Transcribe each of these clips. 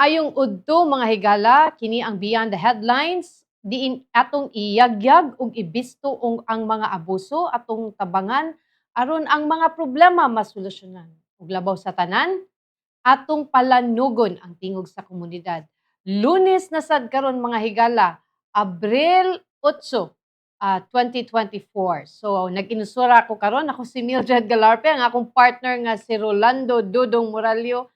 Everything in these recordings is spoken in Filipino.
Maayong udto mga higala, kini ang Beyond the Headlines, diin atong iyagyag ug ibisto ang mga abuso atong tabangan aron ang mga problema masolusyonan. Ug labaw sa tanan, atong palanugon ang tingog sa komunidad. Lunes na sad karon mga higala, Abril 8, 2024. So nag-inusura ako karon, ako si Mildred Galarpe, ang akong partner nga si Rolando Dudong Moralio,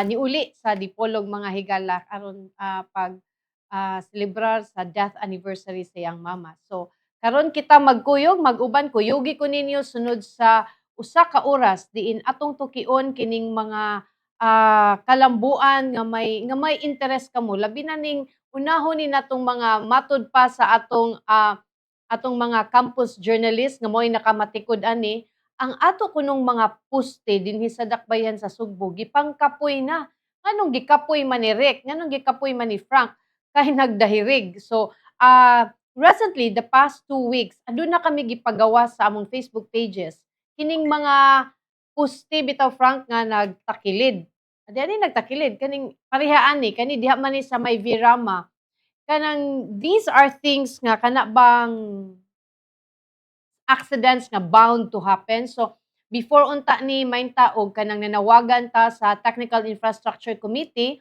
niuli sa Dipolog mga higala aron pag celebrar sa death anniversary sa iyang mama. So karon kita magkuyog, mag-uban kuyugi ko ninyo sunod sa usa ka oras diin atong tukion kining mga kalambuan nga may interest kamo labi na ning unahon ni natong mga matud pa sa atong mga campus journalist nga mo'y nakamatikod ani, ang ato kunong mga poste dinhi sa dakbayan sa Sugbo gipangkapoy na. Nganong gikapoy man ni Rick, nganong gikapoy man ni Frank kay nagdahirig. So, recently the past 2 weeks aduna kami gipagawa sa among Facebook pages kining mga poste bitaw Frank nga nagtakilid. Adi ani nagtakilid kaning pareha ani kani diha man ni sa may Virama. Kanang these are things nga kana bang accidents nga bound to happen. So, before unta ni main taog kanang nanawagan ta sa Technical Infrastructure Committee,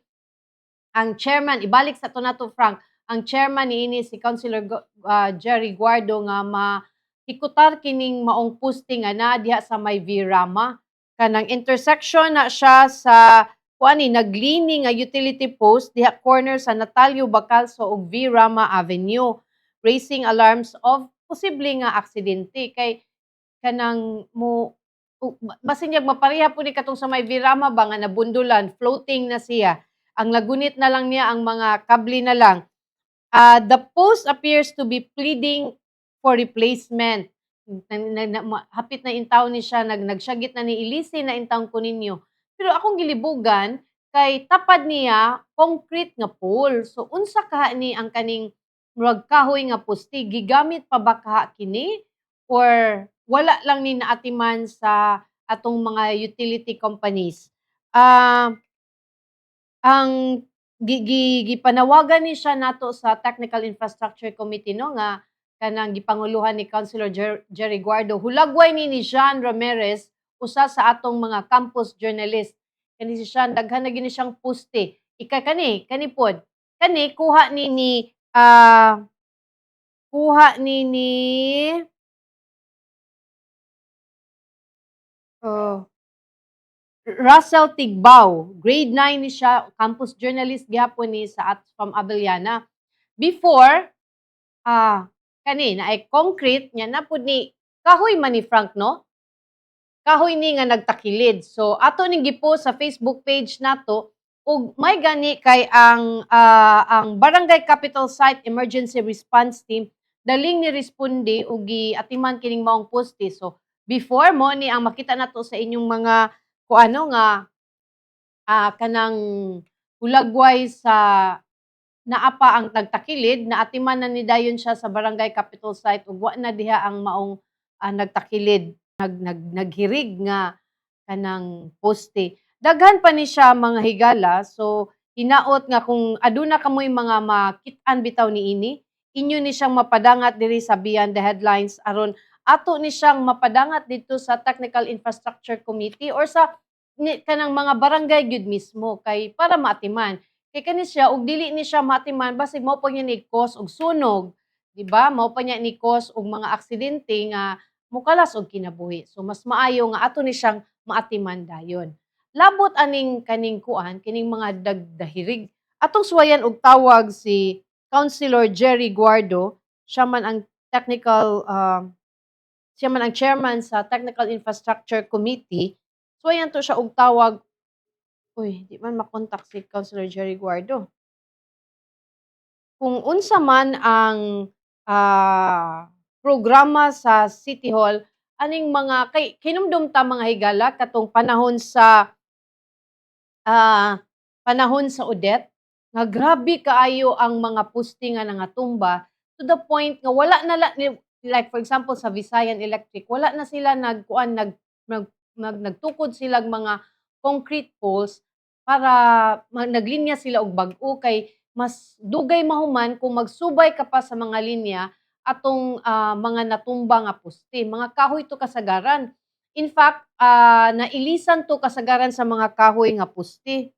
ang chairman, ibalik sa to nato Frank, ang chairman niini si Councilor Jerry Guardo nga mahikutar kining maong posting nga na diha sa may Virama. Kanang intersection na siya sa kuani naglini nga utility post diha corner sa Natalio Bacalso ug Virama Avenue, raising alarms of posible nga aksidente kay kanang basin niyag mapareha po ni katong sa may Virama ba nga nabundulan, floating na siya. Ang lagunit na lang niya ang mga kable na lang. The post appears to be pleading for replacement. Hapit na intaw ni siya, nagsyagit na ni ilisi na intaw ko ninyo. Pero akong gilibugan, kay tapad niya, concrete nga pole. So, unsa kaha ni ang kaning murag kahoy nga poste, gigamit pa ba kaha kini? Or wala lang ni naatiman sa atong mga utility companies? Ang gipanawagan ni siya nato sa Technical Infrastructure Committee no nga kanang gipanguluhan ni Councilor Jerry Guardo. Hulagway ni Jean Ramirez usa sa atong mga campus journalist. Kani si Jean daghan na gini siyang poste. Kani pod. Kani kuha ni oh, Russell Tigbao, grade 9 ni siya, campus journalist gyapon ni sa from Abellana. Before, kani na ay concrete nya na pud ni kahoy man ni Frank no? Kahoy ni nga nagtakilid. So ato ning gipost sa Facebook page nato ug may gani kay ang Barangay Capital Site Emergency Response Team daling ni responde ug giatiman kining maong poste. So before mo ni ang makita nato sa inyong mga kuano nga kanang hulagway sa naa pa ang nagtakilid, naatiman na ni dayon siya sa Barangay Capital Site ug wa na diha ang maong nagtakilid, naghirig nga kanang poste. Daghan pa ni siya mga higala, so hinaot nga kung aduna kamoy mga makit-an bitaw niini, inyo ni siyang mapadangat diri sa Beyond the Headlines aron ato ni siyang mapadangat dito sa Technical Infrastructure Committee or sa kanang mga barangay gyud mismo kay para maatiman. Kay kani siya ug dili ni siya maatiman basig mao pa niya ni cause og sunog, di ba? Mao pa niya ni cause og mga aksidente nga mukalas og kinabuhi. So mas maayo nga ato ni siyang maatiman dayon. Labot aning kaning kuan, kining mga dagdahirig. Atong suwayan og tawag si Councilor Jerry Guardo, siya man ang siya man ang chairman sa Technical Infrastructure Committee. Suwayan to siya og tawag. Uy, di man makontak si Councilor Jerry Guardo. Kung unsa man ang programa sa City Hall, aning mga hinumdum ta mga higala katong panahon sa Odette, nga grabe kaayo ang mga poste nga nangatumba to the point nga wala na like for example sa Visayan Electric, wala na sila nagtukod silang mga concrete poles para naglinya sila og bag-o kay mas dugay mahuman kung magsubay ka pa sa mga linya atong mga natumba nga poste. Mga kahoy to kasagaran. In fact, nailisan to kasagaran sa mga kahoy nga poste.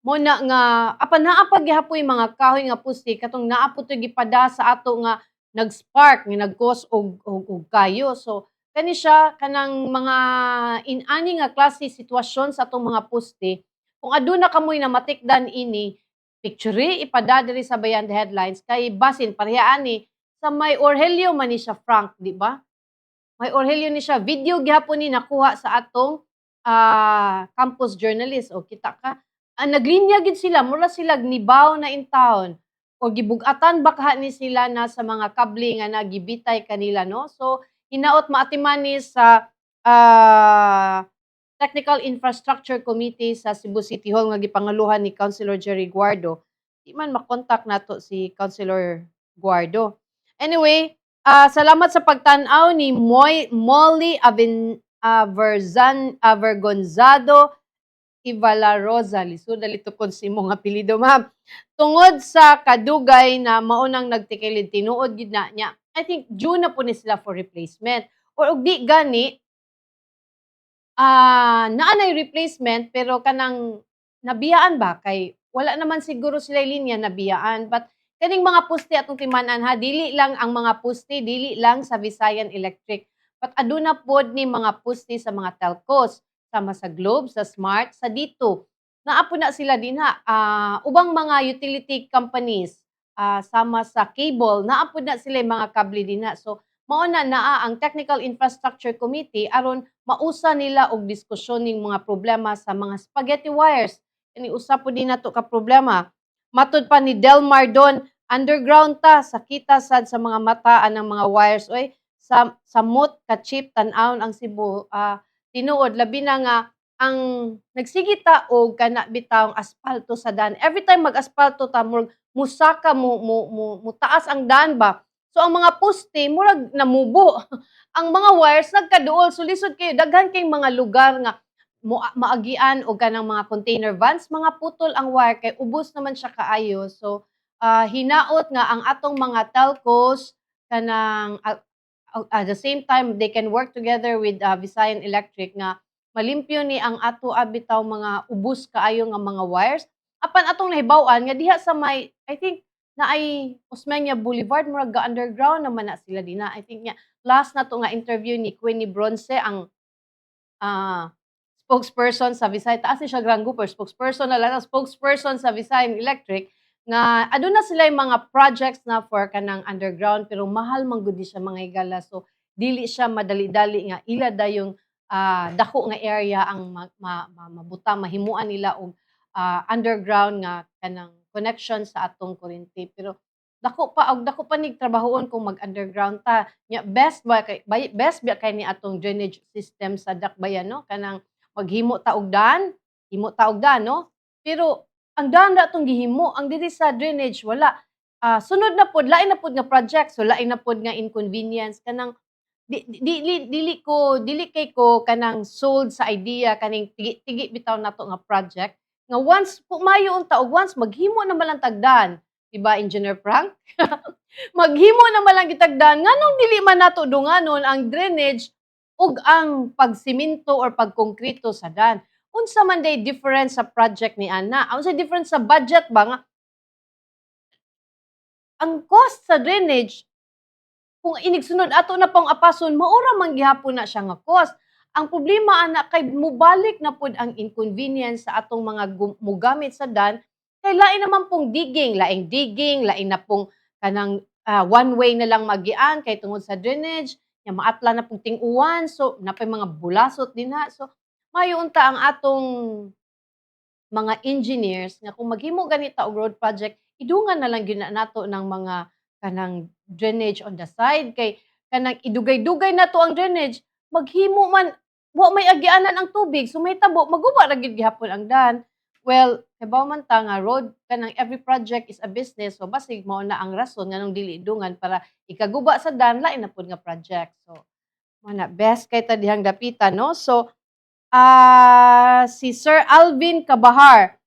Mo na nga naa pa gyapon yung mga kahoy nga poste katong naa po to gipada sa ato nga nag-spark nga nag-cause og kayo. So kani siya kanang mga in-ani nga klase sitwasyon sa atong mga poste, kung aduna kamoy namatikdan ini, picture ipada diri sa Bayan Headlines kay basin pareha ani sa may Orhelio man ni siya Frank, di ba? May Orhelyo ni siya, video gyapon ni nakuha sa atong, campus journalist o kita ka, naglinya gid sila mura sila gnibaw na in town o gibug-atan baka ni sila na sa mga kable nga nagibitay kanila 'no. So, hinaot maatiman ni sa, Technical Infrastructure Committee sa Cebu City Hall nga gipangaluhan ni Councilor Jerry Guardo. Di man makontak nato si Councilor Guardo. Anyway, salamat sa pagtan-aw ni Molly Vergonzado Ivalaroza. Lisod na litukod si imong apelyido, ma'am. Tungod sa kadugay na maunang nagtikilid tinuod gid na niya. I think due na po ni sila for replacement. Or ug di gani, naa nay replacement pero kanang nabiyaan ba kay wala naman siguro sila linya nabiyaan but kaning mga poste atong timan-an ha dili lang ang mga poste dili lang sa Visayan Electric but aduna pod ni mga poste sa mga telcos sama sa Globe, sa Smart, sa Dito. Naa po na sila din ha. Ubang mga utility companies sama sa cable naa po na sila yung mga kable din ha. So mao na naa ang Technical Infrastructure Committee aron mausa nila og diskusyon ning mga problema sa mga spaghetti wires. Kani usa po din nato ka problema. Matud pa ni Delmar Don, underground ta sakita sad sa mga mataan ng mga wires oy sa samot ka chip tan-awon ang Cebu tinuod labi na nga ang nagsigita og kana bitawng asfalto sa daan. Every time mag-asfalto ta musaka mo taas ang daan ba. So ang mga poste murag namubo. Ang mga wires nagkaduol so lisod kayo daghan kay mga lugar nga maagian og kanang mga container vans mga putol ang wire kay ubos naman siya kaayo. So hinaot nga ang atong mga telcos kanang at the same time they can work together with Visayan Electric nga malimpyo ni ang ato bitaw mga ubos kaayo nga mga wires apan atong nahibaw-an nga diha sa may I think na ay Osmeña Boulevard murag ga-underground naman na sila dinha. I think nga last na to nga interview ni Queenie Bronce ang ah, spokesperson sa Visayan taas ni siya Grand Grouper, spokesperson na lang spokesperson sa Visayan Electric nga aduna sila yung mga projects na for kanang underground pero mahal man gud siya mga higala. So dili siya madali-dali nga ila dayong dako nga area ang mabutang mahimuan nila og underground nga kanang connection sa atong kuryente. Pero dako pa nig trabahoon kung mag-underground ta. Nya best ba kay ni atong drainage system sa Dakbayan no kanang maghimo ta og daan, himo ta og daan no. Pero ang daan na atong gihimo, ang diri sa drainage wala. Sunod na pod lain na pod nga project, so lain na pod nga inconvenience kanang dili kay ko kanang sold sa idea kaning tigi bitaw nato nga project nga once pumayo unta og once maghimo na malang tagdan, 'di ba Engineer Frank? Maghimo na malang gitagdan nganong dili man nato dunganon ang drainage ug ang pagsiminto or pagkongkrito sa daan. Unsa man day difference sa project ni ana? Unsa difference sa budget ba nga ang cost sa drainage kung inigsunod ato na pang apason maura man gihapon na siya nga cost. Ang problema ana kay mobalik na pod ang inconvenience sa atong mga mogamit sa daan kay lain naman pong digging, lain na pong kanang one way na lang magian kay tungod sa drainage, nya maatla na pong ting-uwan, so napay mga bulasot dinha. So maayo unta ang atong mga engineers nga kung maghimo ganita og road project, idungan na lang gyud na nato ng mga kanang drainage on the side kay kanang idugay-dugay nato ang drainage, maghimo man wa may agianan ang tubig, so mahitabo maguba ra gyud gihapon ang daan. Well, hibaw man ta nga road kanang every project is a business, so basig mao na ang rason nganong dili dungan para ikaguba sa daan lain na pud nga project. So, mao na best kay ta dihang dapitan no. So Si Sir Alvin Cabahar,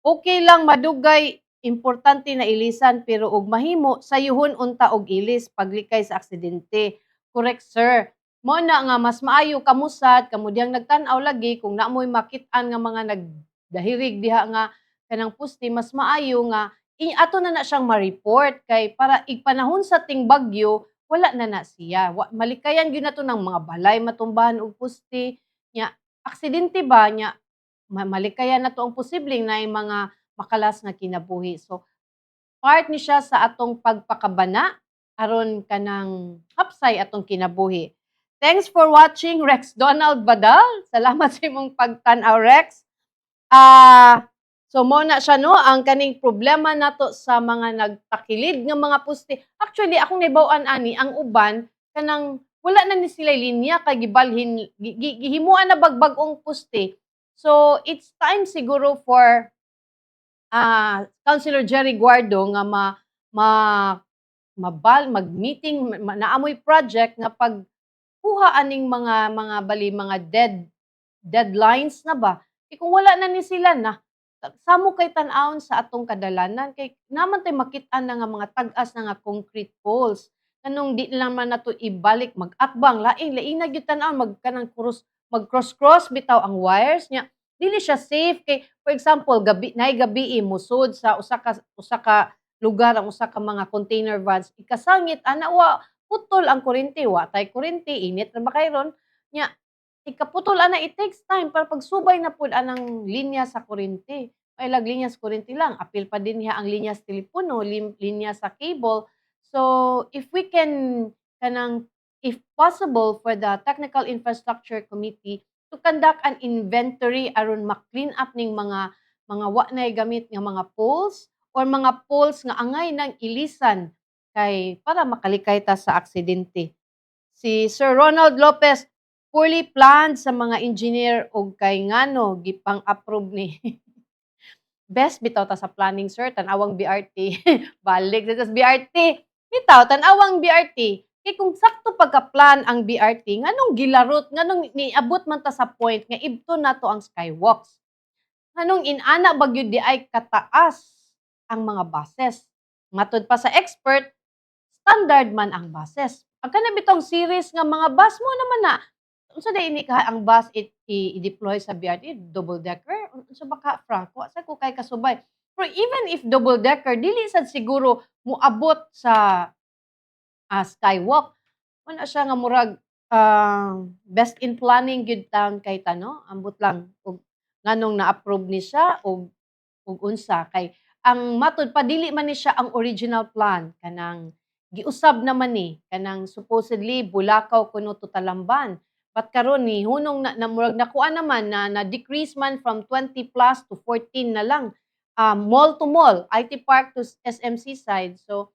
okay lang madugay importante na ilisan pero ug mahimo sayuhon unta og ilis paglikay sa aksidente. Correct, sir. Mo na nga mas maayo kamusat kamudyang nagtan-aw lagi kung naamoy makit-an nga mga nagdahirig diha nga kanang puste mas maayo nga ato na siyang ma-report kay para igpanahon sa ting bagyo wala na siya. Malikayan gyud nato ng mga balay matumbahan og puste nya aksidente ba nya malikayan nato ang posibleng naay mga makalas nga kinabuhi. So, part ni siya sa atong pagpakabana aron kanang hapsay atong kinabuhi. Thanks for watching, Rex Donald Badal. Salamat sa imong pagtan-aw, Rex. So mo na siya no, ang kaning problema nato sa mga nagtakilid nga mga poste. Actually, akong nahibaw-an ani, ang uban kanang wala na ni sila linya kay gibalhin gihimuan na bagbagong poste. So, it's time siguro for Councilor Jerry Guardo nga mag-meeting naamoy project nga pagkuha aning mga bali mga deadlines na ba. Kung wala na ni sila na samo kay tan-awon sa atong kadalanan kay naman tay makit-an na nga mga tag-as na nga concrete poles. Kanong di naman nato ibalik mag-atbang lain na gyud tan-awon mag-cross bitaw ang wires nya dili siya safe kay for example gabi musod sa usa ka lugar ang usa ka mga container vans ikasangit ana wa putol ang kuryente wa tay kuryente init ra ba kayron nya ikaputol ana it takes time para pagsubay na pud anang linya sa kuryente. Ay lag linya sa kuryente lang, apil pa din niya ang linya sa telepono, linya sa cable. So if we can if possible for the Technical Infrastructure Committee to conduct an inventory aron ma-clean up ning mga wa nay gamit nga mga poles or mga poles nga angay nang ilisan kay para makalikay ta sa aksidente. Si Sir Ronald Lopez, poorly planned sa mga engineer o kay ngano gipang-approve ni best bitaw ta sa planning sir tan-awang BRT balik sa BRT bitaw tan-awang BRT kay kung sakto pagka-plan ang BRT nganong gilarot nganong niabot man ta sa point nga ibto nato ang skywalks nganong inana ba gyud di ay kataas ang mga buses matud pa sa expert standard man ang buses ang kana bitong series nga mga bus mo naman na unsa day ini ka ang bus i-deploy sa BRT double decker unsa ba ka Frank wa sa ko kay kasubay pero even if double decker dili sad siguro moabot sa skywalk wala siya nga murag best in planning gyud tang kay tano ambot lang og nganong na-approve ni siya og unsa kay ang matud pa dili man ni siya ang original plan kanang giusab naman ni kanang supposedly Bulacau kuno to Talamban but karon ni hunong na murag nakuha naman na decrease man from 20 plus to 14 na lang mall to mall IT Park to SMC side so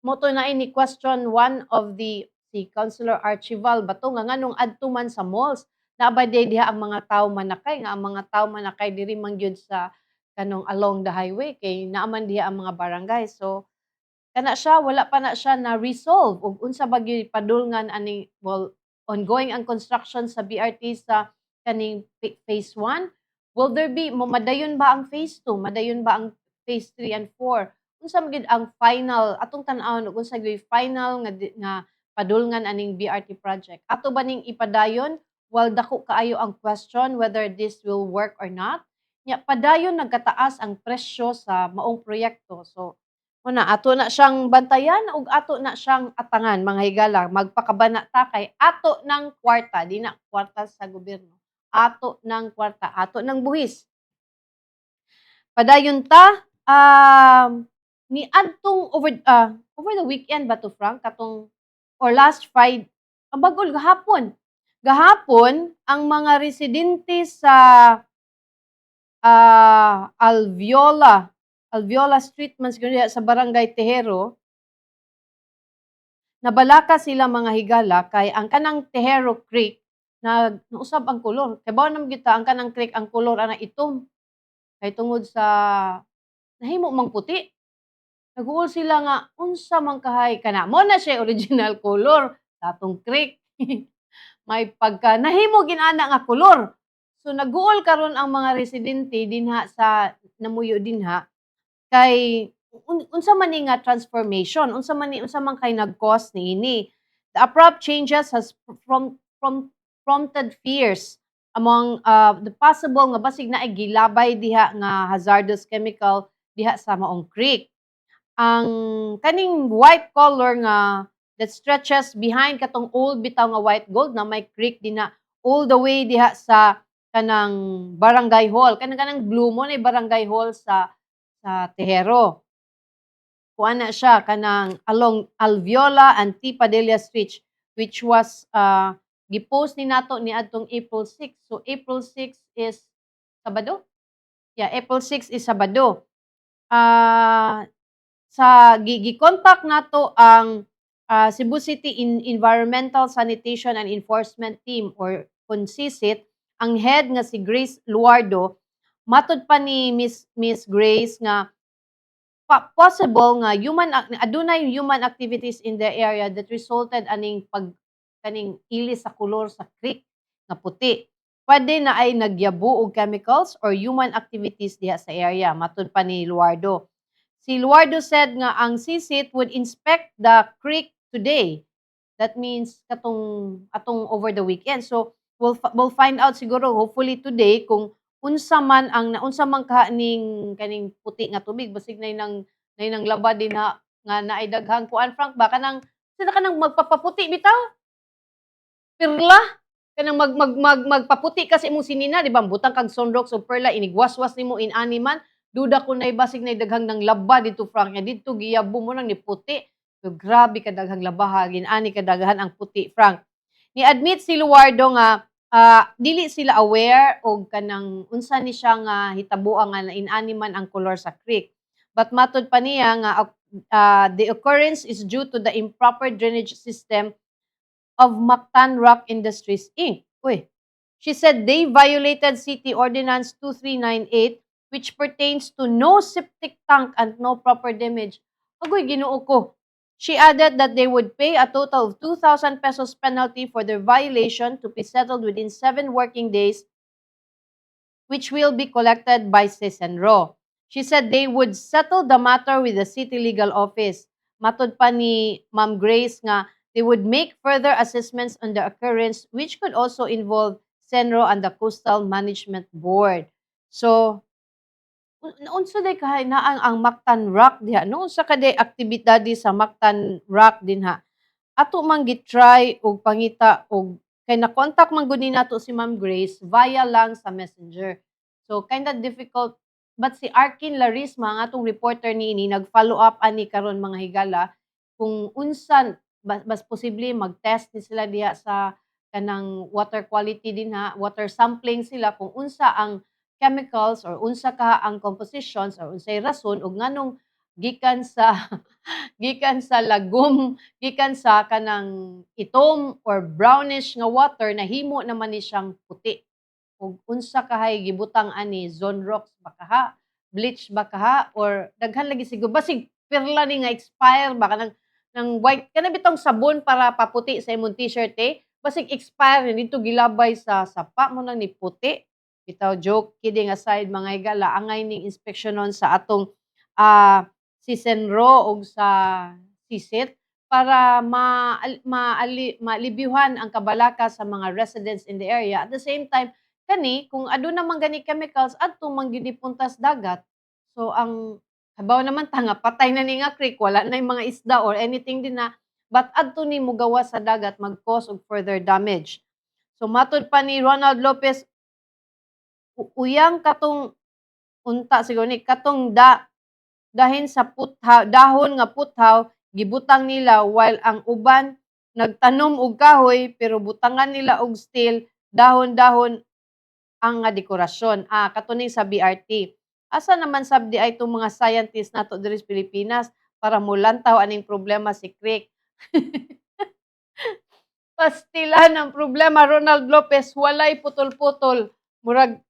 moto na ini question one of si Councilor Archival bato nga nganong adto man sa malls nabay diha ang mga tawo manakay nga ang mga tawo manakay diri man gyud sa kanong along the highway kay naaman diha ang mga barangay so kana siya wala pa na siya na resolve ug unsa ba gyud padulngan ani ongoing ang construction sa BRT sa kaning phase 1 will there be madayon ba ang phase 2 madayon ba ang phase 3 and 4 unsa man gyud ang final atong tan-awon ug unsa gyud final nga padulngan aning BRT project ato ba ning ipadayon while dako kaayo ang question whether this will work or not nya padayon nagkataas ang presyo sa maong proyekto so una ato na siyang bantayan ug ato na siyang atangan mga higala magpakabana ta kay ato ng kwarta di na kwarta sa gobyerno ato ng kwarta ato ng buhis padayon ta ni adtong over the weekend ba to Frank katong or last Friday bagol gahapon ang mga residente sa Alviola Street man siguro diha sa Barangay Tejero nabalaka sila mga higala kay ang kanang Tejero Creek nausab ang kolor kay bawo naman kita ang kanang creek ang kolor ana itom kay tungod sa nahimo mang puti naguol sila nga unsa man kahay kana mo na siya original color sa atong creek may pagka nahimo ginana nga kolor So naguol karon ang mga residente dinha sa namuyo dinha kay unsa man ni nga transformation, unsa man kay nag-cause niini. The abrupt changes has prompted fears among the possible nga basig naay gilabay diha nga hazardous chemical diha sa maong creek. Ang kaning white color nga that stretches behind katong old bitaw nga white gold na may creek dinha all the way diha sa kanang barangay hall. Kanang blue mo na barangay hall sa Tejero. Kuan na siya kanang along Alviola and T. Padilla Street, which was gipost ni nato ni adtong April 6. So April 6 is Sabado? Yeah, April 6 is Sabado. Sa gi-contact nato ang Cebu City Environmental Sanitation and Enforcement Team or CONSISIT, ang head nga si Grace Luardo, matud pa ni Miss Grace nga possible nga adunay human activities in the area that resulted aning kaning ilis sa kulor sa creek nga puti. Pwede na ay nagyabo og chemicals or human activities diha sa area, matud pa ni Luardo. Si Luardo said nga ang CSIT would inspect the creek today. That means atong over the weekend. So we'll find out siguro hopefully today kung unsa man kaning puti nga tubig basig nay nang laba din nga naay daghang kuan Frank ba sila kanang magpapaputi bitaw perla kanang magpaputi kasi imong sinina di ba butang kag sunrock so perla inigwaswas nimo in animan duda ko nay basig nay daghang nang laba dito Frank nya dito giyabo mo nang ni puti so grabe ka daghang labaha ginani kadaghan ang puti Frank. Ni admit si Luardo nga dili sila aware og kanang unsa ni siya nga hitabuan nga nainani man ang kolor sa creek. But matud pa niya nga the occurrence is due to the improper drainage system of Mactan Rock Industries Inc. Uy. She said they violated City Ordinance 2398 which pertains to no septic tank and no proper damage. Agoy Ginoo ko. She added that they would pay a total of 2,000 pesos penalty for their violation to be settled within 7 working days, which will be collected by Sesenro. She said they would settle the matter with the city legal office. Matod pa ni Ma'am Grace nga they would make further assessments on the occurrence which could also involve Senro and the Coastal Management Board. So, unsa day kahay na ang Mactan Rock diha no unsa ka day aktibidade sa Mactan Rock dinha ato man gitry og pangita og kay na-contact man gud ni nato si Ma'am Grace via lang sa Messenger so kinda difficult but si Arkin Larisma ang atong reporter niini nag-follow up ani karon mga higala kung unsan bas posible mag-test ni sila diha sa kanang water quality dinha water sampling sila kung unsa ang chemicals or unsa ka ang compositions or unsay rason ug nganong gikan sa gikan sa lagom, gikan sa kanang itom or brownish nga water nahimo naman ni siyang puti. Ug unsa kahay gibutang ani Zonrox ba kaha, bleach ba kaha or daghan lagi siguro basig perla ni nga expire ba kanang nang white kana bitong sabon para paputi sa imong t-shirt basig expire na dito gilabay sa sapa mo nang ni puti. Bitaw joke kidding aside mga higala angay ning inspeksyonon sa atong si Senro ug sa sisit para malibyuhan ang kabalaka sa mga residents in the area. At the same time, kani kung aduna man gani chemicals adto man gyud puntas dagat. So ang habaw naman ta nga patay na ni nga creek wala na yung mga isda or anything din na but adto ni mugawas sa dagat mag-cause og further damage. So matud pa ni Ronald Lopez uyang katong unta siguro ni katong dahin sa dahon nga puthaw gibutang nila while ang uban nagtanom og kahoy pero butangan nila og steel dahon-dahon ang nga dekorasyon. Katuning sa BRT. Asa naman sabdi ay itong mga scientists nato diri sa Pilipinas para mulantaw aning problema si Creek. Pastilan ang problema Ronald Lopez walay putol-putol murag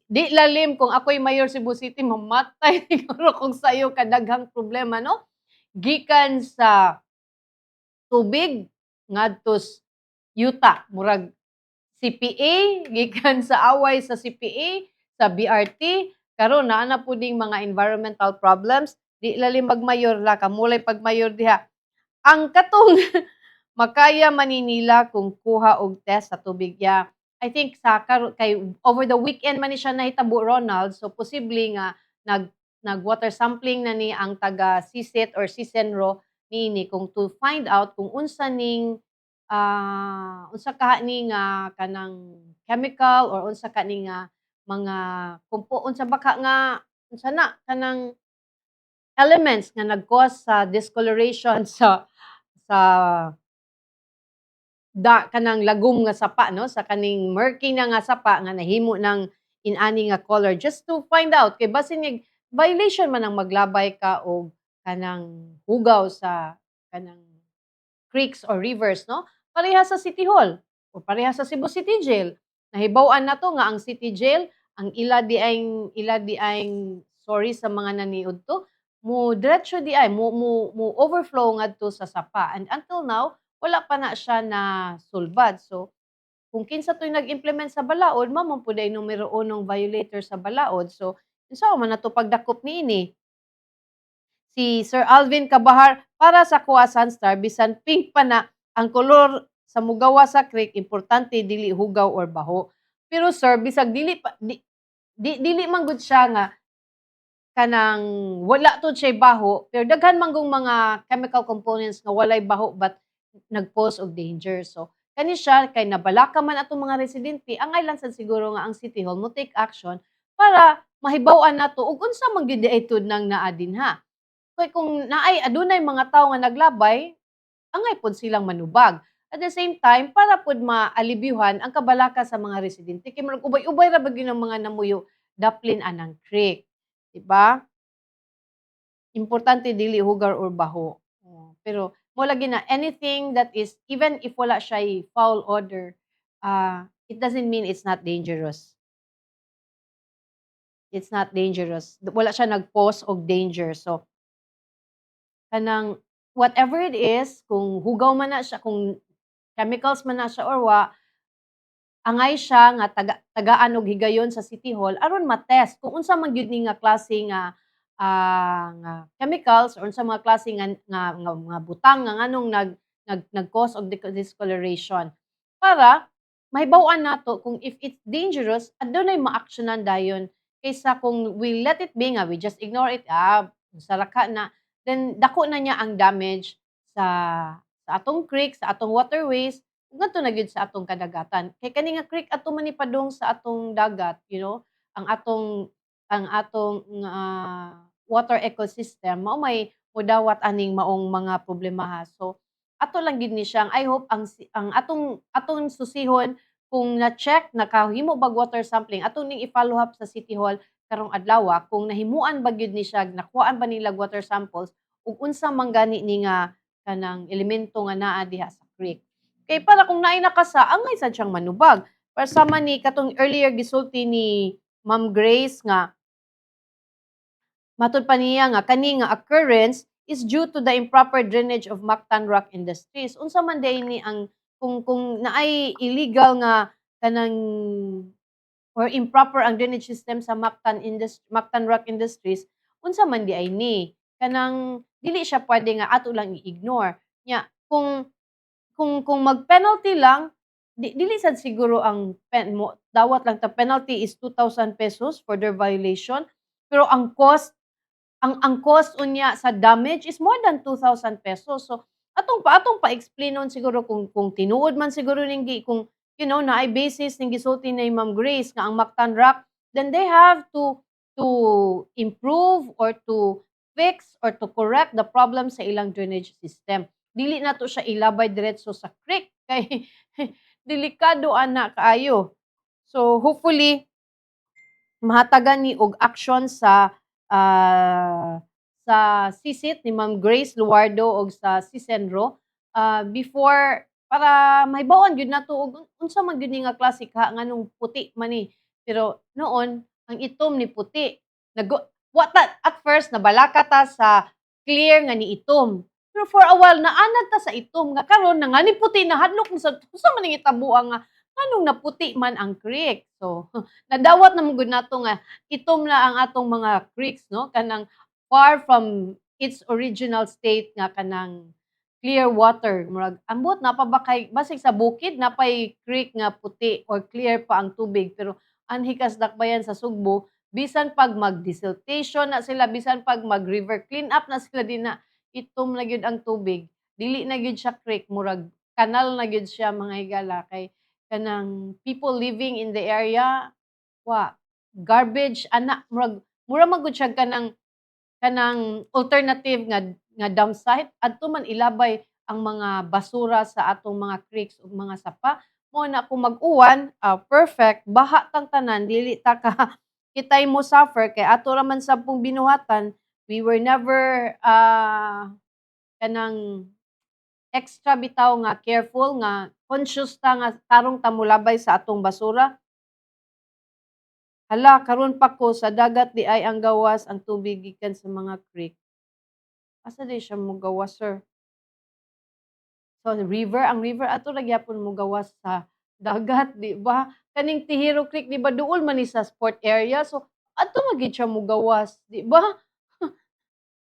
di lalim kung ako'y mayor Cebu City mamatay siguro kung sayo kadaghang problema no gikan sa tubig ngadto yuta murag CPA, gikan sa away sa CPA, sa BRT, karon naa na puding mga environmental problems, di lalim magmayor la, kamulay pagmayor diha. Ang katong makaya Maninila kung kuha og test sa tubig ya. I think sa kay over the weekend man ni siya nahitabo, Ronald, so posible nga nag water sampling na ni ang taga CSIT or CSENRO niini kung to find out kung unsa ka ni nga kanang chemical or unsa ka ni nga mga unsa ba ka nga unsa na kanang elements nga nag-cause sa discoloration sa kanang lagom nga sapa, no, sa kaning murky na nga sapa nga nahimo ng inani nga color, just to find out kay basin nga violation man ang maglabay ka og kanang hugaw sa kanang creeks or rivers, no? Pareha sa City Hall o pareha sa Cebu City Jail. Nahibaw-an nato nga ang City Jail, ang ila di ay sorry sa mga naniud to, diretso di ay mo overflow ngadto sa sapa, and until now wala pa na siya na sulbad. So kung kinsa to'y nag-implement sa balaod, mao man pud ay numero unong violator sa balaod. So unsa man nato pagdakop niini? Si Sir Alvin Cabahar, para sa kuha Sunstar, bisan pink pa na ang kolor sa mugawa sa creek, importante dili hugaw or baho. Pero sir, bisag dili pa dili man gud siya nga kanang wala to siya baho, pero daghan man gong mga chemical components nga walay baho but nag-pose og danger. So kani siya kay nabalaka man atong mga residente, angay lang sad siguro nga ang City Hall mo take action para mahibaw-an nato ug unsa man gyud diay nang naa dinha. Kay kung naay adunay mga tawo nga naglabay, angay pod silang manubag. At the same time, para pod maalibyuhan ang kabalaka sa mga residente kay murag ubay-ubay ra ba gyud ang mga namuyo daplin anang creek, di ba? Importante dili hugar or baho. Pero mo lagi na anything that is even if wala siya foul odor, it doesn't mean it's not dangerous. It's not dangerous. Wala siya nag-pose og danger. So kanang whatever it is, kung hugaw man na siya, kung chemicals man na siya or angay siya nga tagaan og higayon sa City Hall aron ma-test kung unsa man gyud ni nga klase nga chemicals or unsa mga klase nga butang nga nganong nag-cause of discoloration. Para mahibaw-an nato kung if it's dangerous, adunay ma-aksyonan dayon kaysa kung we let it be nga, we just ignore it, saraka na, then dako na niya ang damage sa atong creek, sa atong waterways, ug ngadto na gyud sa atong kadagatan. Kay kani nga creek ato man ipadung sa atong dagat, ang atong water ecosystem mao may mudawat aning maong mga problemaha. So ato lang gid ni siyang I hope ang atong susihon kung na-check nakahimo bag water sampling atong ning i-follow up sa City Hall karong adlaw kung nahimuan ba gyud ni siya nakuhaan ba nila water samples ug unsa man gani ni nga kanang elemento nga naa diha sa creek. Kay para kung naay nakasa, angay sad siyang manubag. Para sama ni katong earlier gisulti ni Ma'am Grace nga matud pa niya nga kani nga occurrence is due to the improper drainage of Mactan Rock Industries. Unsa man day ni ang kung naay illegal nga kanang or improper ang drainage system sa Mactan Rock Industries, unsa man di ay ni kanang dili siya pwede nga ato lang i-ignore. Nya kung mag-penalty lang, dili sad siguro ang dawat lang ta penalty is 2,000 pesos for their violation. Pero ang cost unya sa damage is more than 2,000 pesos. So atong pa-explainon siguro kung tinuod man siguro ning kung naay basis ning gisulti ni Ma'am Grace nga ang Mactan Rock, then they have to improve or to fix or to correct the problem sa ilang drainage system. Dili na to siya ilabay diretso sa creek kay delikado ana kaayo. So hopefully mahatagan ni og action sa CSIT ni Ma'am Grace Luardo og sa CSENRO before para mahibaw-an gyud nato og unsa man gyud ni nga klase ka nganong puti man ni. Pero noon ang itom ni puti. At first nabalaka ta sa clear nga ni itom. Pero for a while naanad ta sa itom nga karon na nga ni puti na hadlok sa unsa man ning itabuang nga nganong naputi man ang creek. So, nadawat naman gud nato nga itom na ang atong mga creeks, no, kanang far from its original state nga kanang clear water. Murag ambot na pa ba kay basig sa bukid napay creek nga puti or clear pa ang tubig, pero anhi kas dakbayan sa Sugbo, bisan pag mag-desiltation na sila, bisan pag mag-river clean up na sila dinha, itom na gyud ang tubig. Dili na gyud siya creek, murag kanal na gyud siya mga higala kay kanang people living in the area garbage ana mura man gud siya kanang alternative nga dump site adto man ilabay ang mga basura sa atong mga creeks ug mga sapa. Mo na kung mag-uwan, perfect, baha tang tanan, dili ta ka kitay mo suffer kay ato ra man sad pong binuhatan. We were never kanang extra bitaw nga careful nga conscious ta nga tarong ta molabay sa atong basura. Hala karon pa ko sa dagat di ay ang gawas ang tubig gikan sa mga creek. Asa di siya mogawas, sir? So ang river ato ra gyapon mogawas sa dagat, di ba? Kaning Tihiro Creek di ba duol man ni sa sport area, so ato man gid siya mogawas, di ba?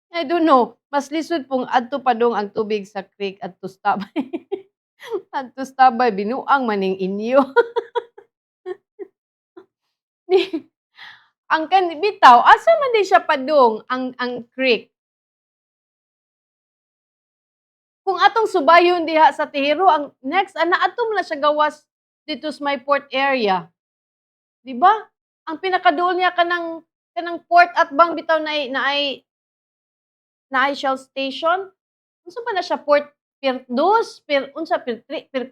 I don't know, mas lisod pong adto pa dong ang tubig sa creek adto sa tabay. Adto sa tabay binuang maning inyo. Di ang bitaw asa man di siya padung ang creek. Kung atong subayon diha sa Tihiro, ang next ana ato man na siya gawas dito sa may port area, 'di ba? Ang pinakaduol niya kanang port at bang bitaw naay Shell station. Unsa ba na siya port Pier 2, Pier 3, Pier 4?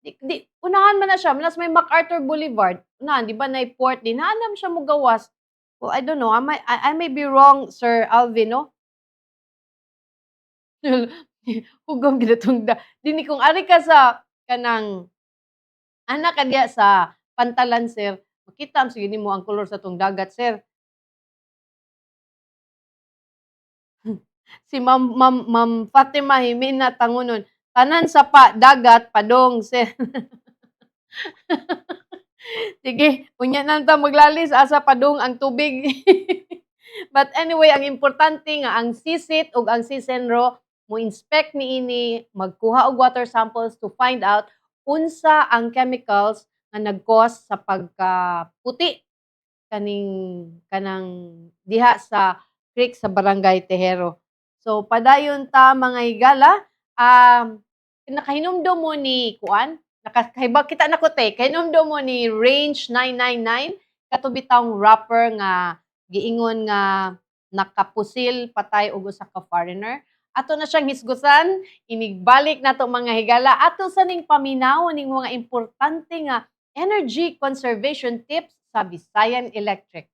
Di unahan man na siya, mas may MacArthur Boulevard. Unahan, 'di ba nay port din, naanam siya mogawas. Well, I don't know, I may be wrong, Sir Alvin, no? Hugom gid atong dinhi kung ari ka sa kanang ana ka diha sa Pantalan, sir, makita man sigud nimo ang kolor sa tong dagat, sir. Si Ma'am Fatima Jimena Tangunon, tanan sa dagat padong, sir. Sige, unya na ta maglalis asa padung ang tubig. But anyway, ang importante nga ang sisit ug ang sisenro mo-inspect niini, magkuha og water samples to find out unsa ang chemicals nga nag-cause sa pagkaputi kanang diha sa creek sa Barangay Tejero. So padayon ta mga higala, nakahinumdum mo ni kuan, nakahibak kita na ko te, kahinumdum mo ni Range 999 kato bitawng rapper nga giingon nga nakapusil patay og usa ka foreigner. Ato na siyang hisgusan, inigbalik nato mga higala ato sa ning paminaw ning mga importante nga energy conservation tips sa Visayan Electric.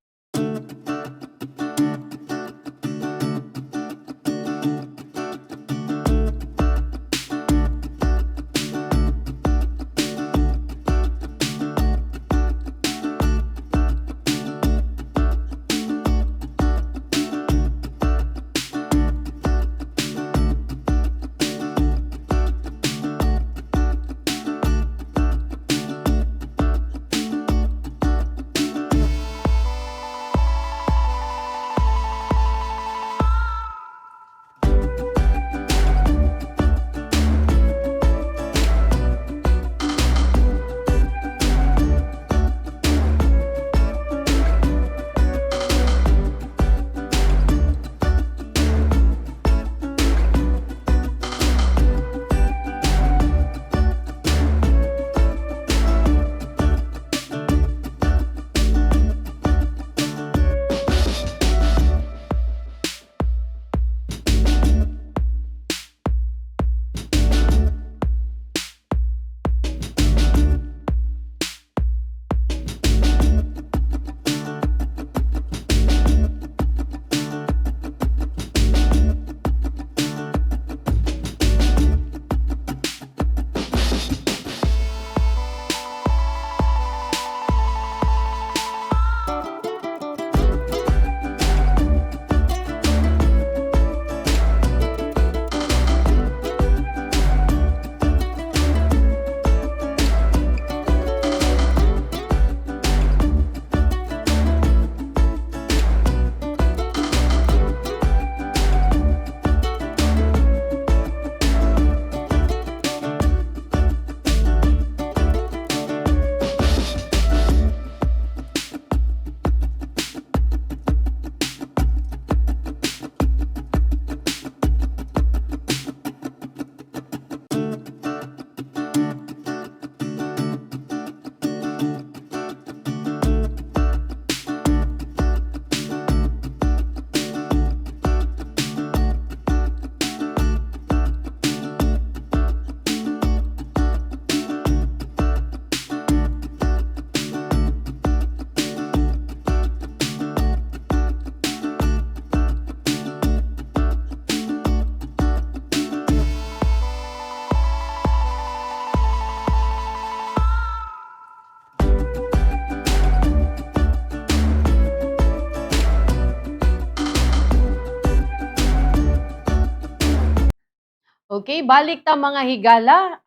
Okay, balik ta mga higala.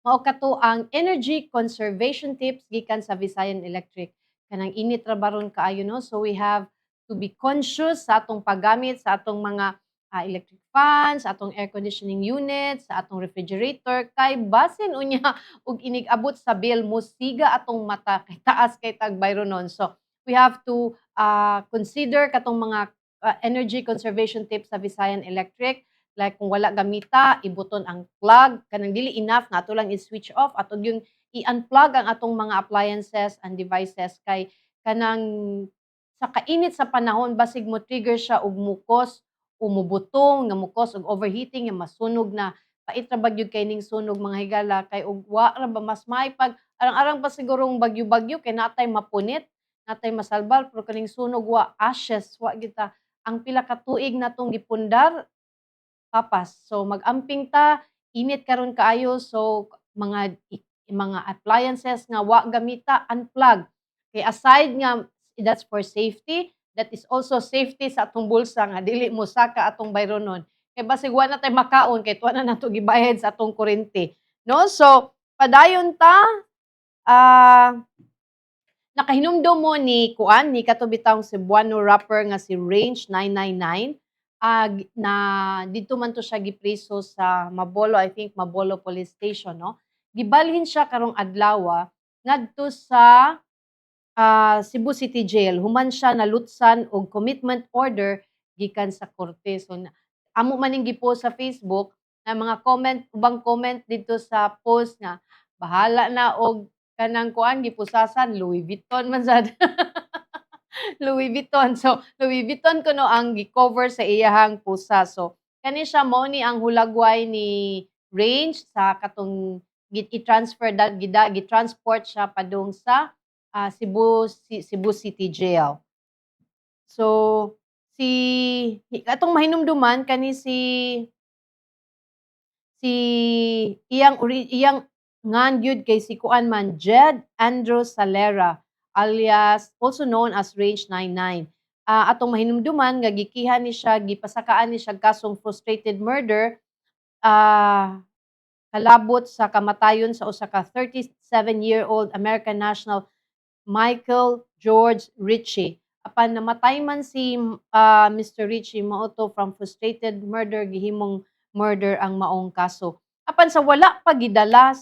Mao kato ang energy conservation tips gikan sa Visayan Electric. Kanang init ra baron kaayo no. So we have to be conscious sa atong paggamit sa atong mga electric fans, sa atong air conditioning units, sa atong refrigerator kay basin unya ug inig-abot sa bill musiga atong mata kay taas kay tag bayronon. So we have to consider katong mga energy conservation tips sa Visayan Electric. Like kung wala gamita, ibuton ang plug, kanang dili enough na ato lang i-switch off atog yung i-unplug ang atong mga appliances and devices kay kanang sa kainit sa panahon basig mo trigger siya og mukos, umubutong nga mukos og overheating nga masunog na pait ra bagyod kay ning sunog mga higala kay ug wa ra ba mas maipag arang-arang pa sigurong bagyo-bagyo kay natay mapunit, natay masalbal pero kaning sunog wa ashes wa kita ang pila ka tuig natong gipundar papas. So mag-amping ta, init karon kaayo so mga appliances nga wa gamita unplug. Kay aside nga that's for safety, that is also safety sa atong bulsa nga dili mo saka atong bayronon. Kay basig wa na tay makaon kay tuwa na nato gibayad sa atong kuryente. No? So padayon ta nakahinumdum mo ni kuan ni katubitang Cebuano rapper nga si Range 999 na dito man to siya gipreso sa Mabolo, I think Mabolo Police Station, no? Gibalhin siya karong adlaw ngadto sa Cebu City Jail. Human siya nalutsan og commitment order gikan sa korte. So amo maning gipost sa Facebook na mga comment ubang comment dito sa post nga bahala na og kanang kuan gipusasan Louis Vuitton man sad. Louis Vuitton. So, Louis Vuitton kuno ang gi-cover sa iyahang pusa. So, kani siya mao ni ang hulagway ni Range sa katong i-transfer gi-transport siya padung sa Cebu City Jail. So, atong mahinumduman kani si iyang ngan gyud kay si kuan man Jed Andrew Salera alias also known as Range 99. Atong mahinumduman nga gikihan ni siya gipasakaan ni siya kasong frustrated murder kalabot sa kamatayon sa usa ka 37-year-old American national Michael George Ritchie. Apan namatay man si Mr. Ritchie mao to from frustrated murder gihimong murder ang maong kaso. Apan sa wala pa gidala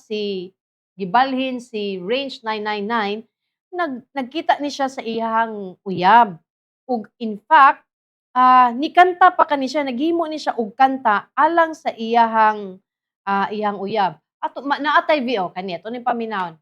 gibalhin si Range 999 nagkita ni siya sa iyang uyab. Ug in fact, nikanta pa kani siya naghimo ni siya og kanta alang sa iyang uyab. Naatay VO kani ato ni paminawon.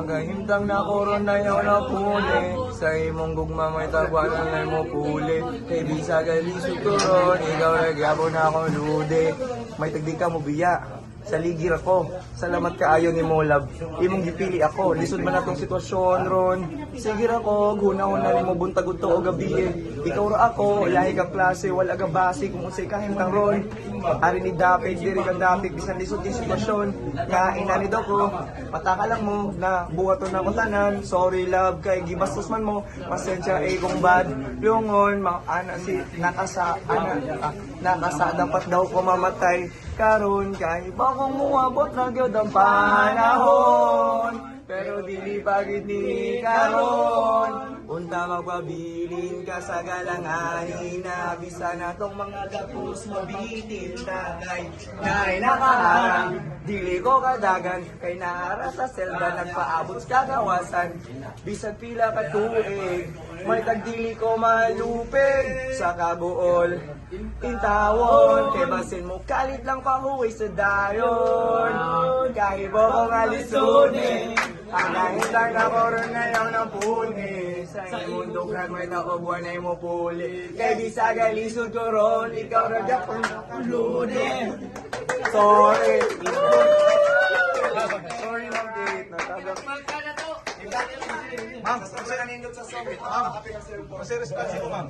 Himtang na koron na yaw na puli sa imong gugma may tagwanan na mo puli kay bisa gali suturon ikaw nagyabon na ako lude may tagdi ka mo biya sa ligir ako salamat kaayo ni mo love imong gipili ako lisod man atong sitwasyon ron sige ako hunahon na nimo buntag to og gabi ikaw ra ako lahi ka klase wala ka base kung unsay kahimtang ron ari ni dapit diri ka dapit bisan lisod yung sitwasyon nga inani daw ko mataka lang mo na buhaton na ko tanan sorry love kay gibastos man mo pasensya kung bad lungon ana si nakasa dapat daw ko mamatay karon kay bakong muabot na gyud ang panahon pero dili pagid ni karon unta magpabilin ka sa galanganin na bisa na tong mga gapos mabitin na kay nakaharang dili ko kadagan kay naara sa selda nagpaabot sa kagawasan bisag pila ka tuig may tagdili ko malupig sa kabuol intawon kay basin mo kalit lang pahuwi sa dayon kahit boko nga lisunin ang nahitang na koron ngayon ng puni sa mundo kag may nakubuan na mo puli kay bisa galisod ko ron ikaw ra gyapon lunin sorry ma'am date natagap ma'am kasi nanindot sa summit ma'am kasi response ko ma'am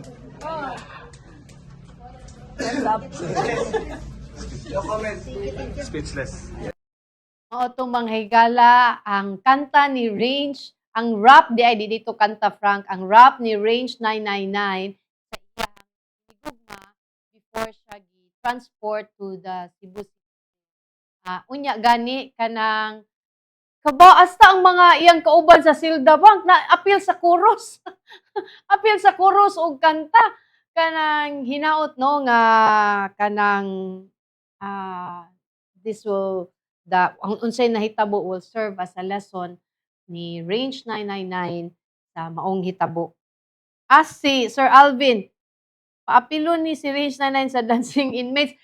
no comment speechless. Mao tong mga higala ang kanta ni Range, ang rap di ay dito kanta Frank, ang rap ni Range 999 before siya gi-transport to the Cebu City. Unya gani kanang kabaas ta ang mga iyang kauban sa Silda Bank na apil sa chorus. Apil sa chorus og kanta kanang hinaot no nga kanang ah, this will ang unsay nahitabo will serve as a lesson ni Range 999 sa maong hitabo. As si Sir Alvin, paapilo ni si Range 99 sa dancing inmates.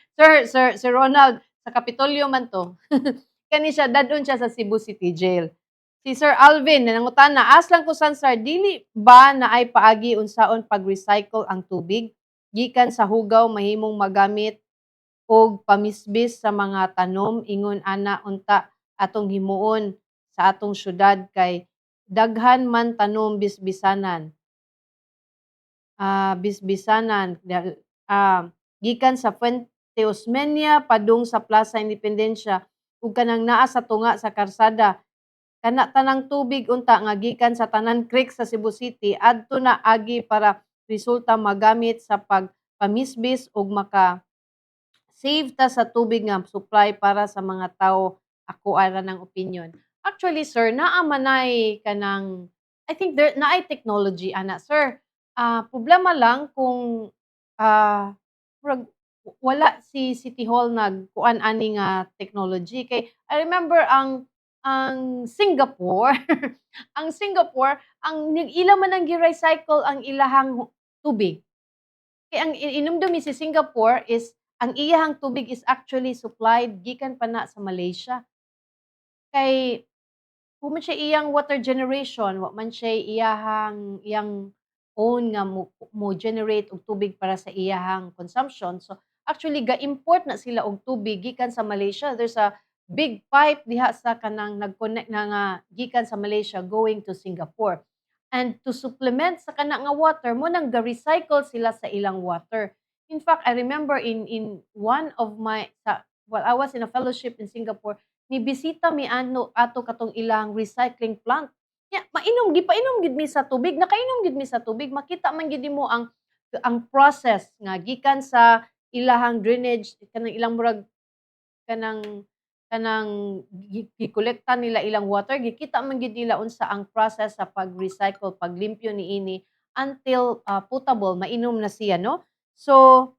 Sir Ronald, sa Kapitolyo man to. Kani siya, dadon siya sa Cebu City Jail. Si Sir Alvin, nanangutana, as lang ko san sir, dili ba na ay paagi unsaon pag-recycle ang tubig? Gikan sa hugaw, mahimong magamit og pamisbis sa mga tanom, ingon ana unta atong himuon sa atong syudad kay daghan man tanom bisbisanan Bisbisanan gikan sa Fuente Osmeña padung sa Plaza Independencia ug kanang naa sa tunga sa karsada. Kana tanang tubig unta nga gikan sa tanan creek sa Cebu City adto na agi para resulta magamit sa pagpamisbis ug save ta sa tubig nga supply para sa mga tao. Ako ara ng opinion. Actually sir, naa manay kanang I think there naay technology ana sir. Problema lang kung murag wala si City Hall nagkuan ani nga technology kay I remember ang Singapore ang Singapore ila man ang gi-recycle ang ilahang tubig. Kay ang inumdumi si Singapore is ang iyahang tubig is actually supplied gikan pa na sa Malaysia. Kay wa man siya iyang water generation, wa man siya iyang own nga mo generate og tubig para sa iyahang consumption. So, actually ga-import na sila og tubig gikan sa Malaysia. There's a big pipe diha sa kanang nag-connect na nga gikan sa Malaysia going to Singapore. And to supplement sa kana nga water, mo nang ga-recycle sila sa ilang water. In fact, I remember in one of my while I was in a fellowship in Singapore, nibisita mi ato katong ilang recycling plant. Ya, gipainom gid mi sa tubig, nakainom gid mi sa tubig, makita man gid nimo ang process nga gikan sa ilahang drainage kanang ilang murag kanang kanang gikolekta nila ilang water, gikita man gid nila unsa ang process sa pag-recycle, paglimpyo niini until potable, mainom na siya no. So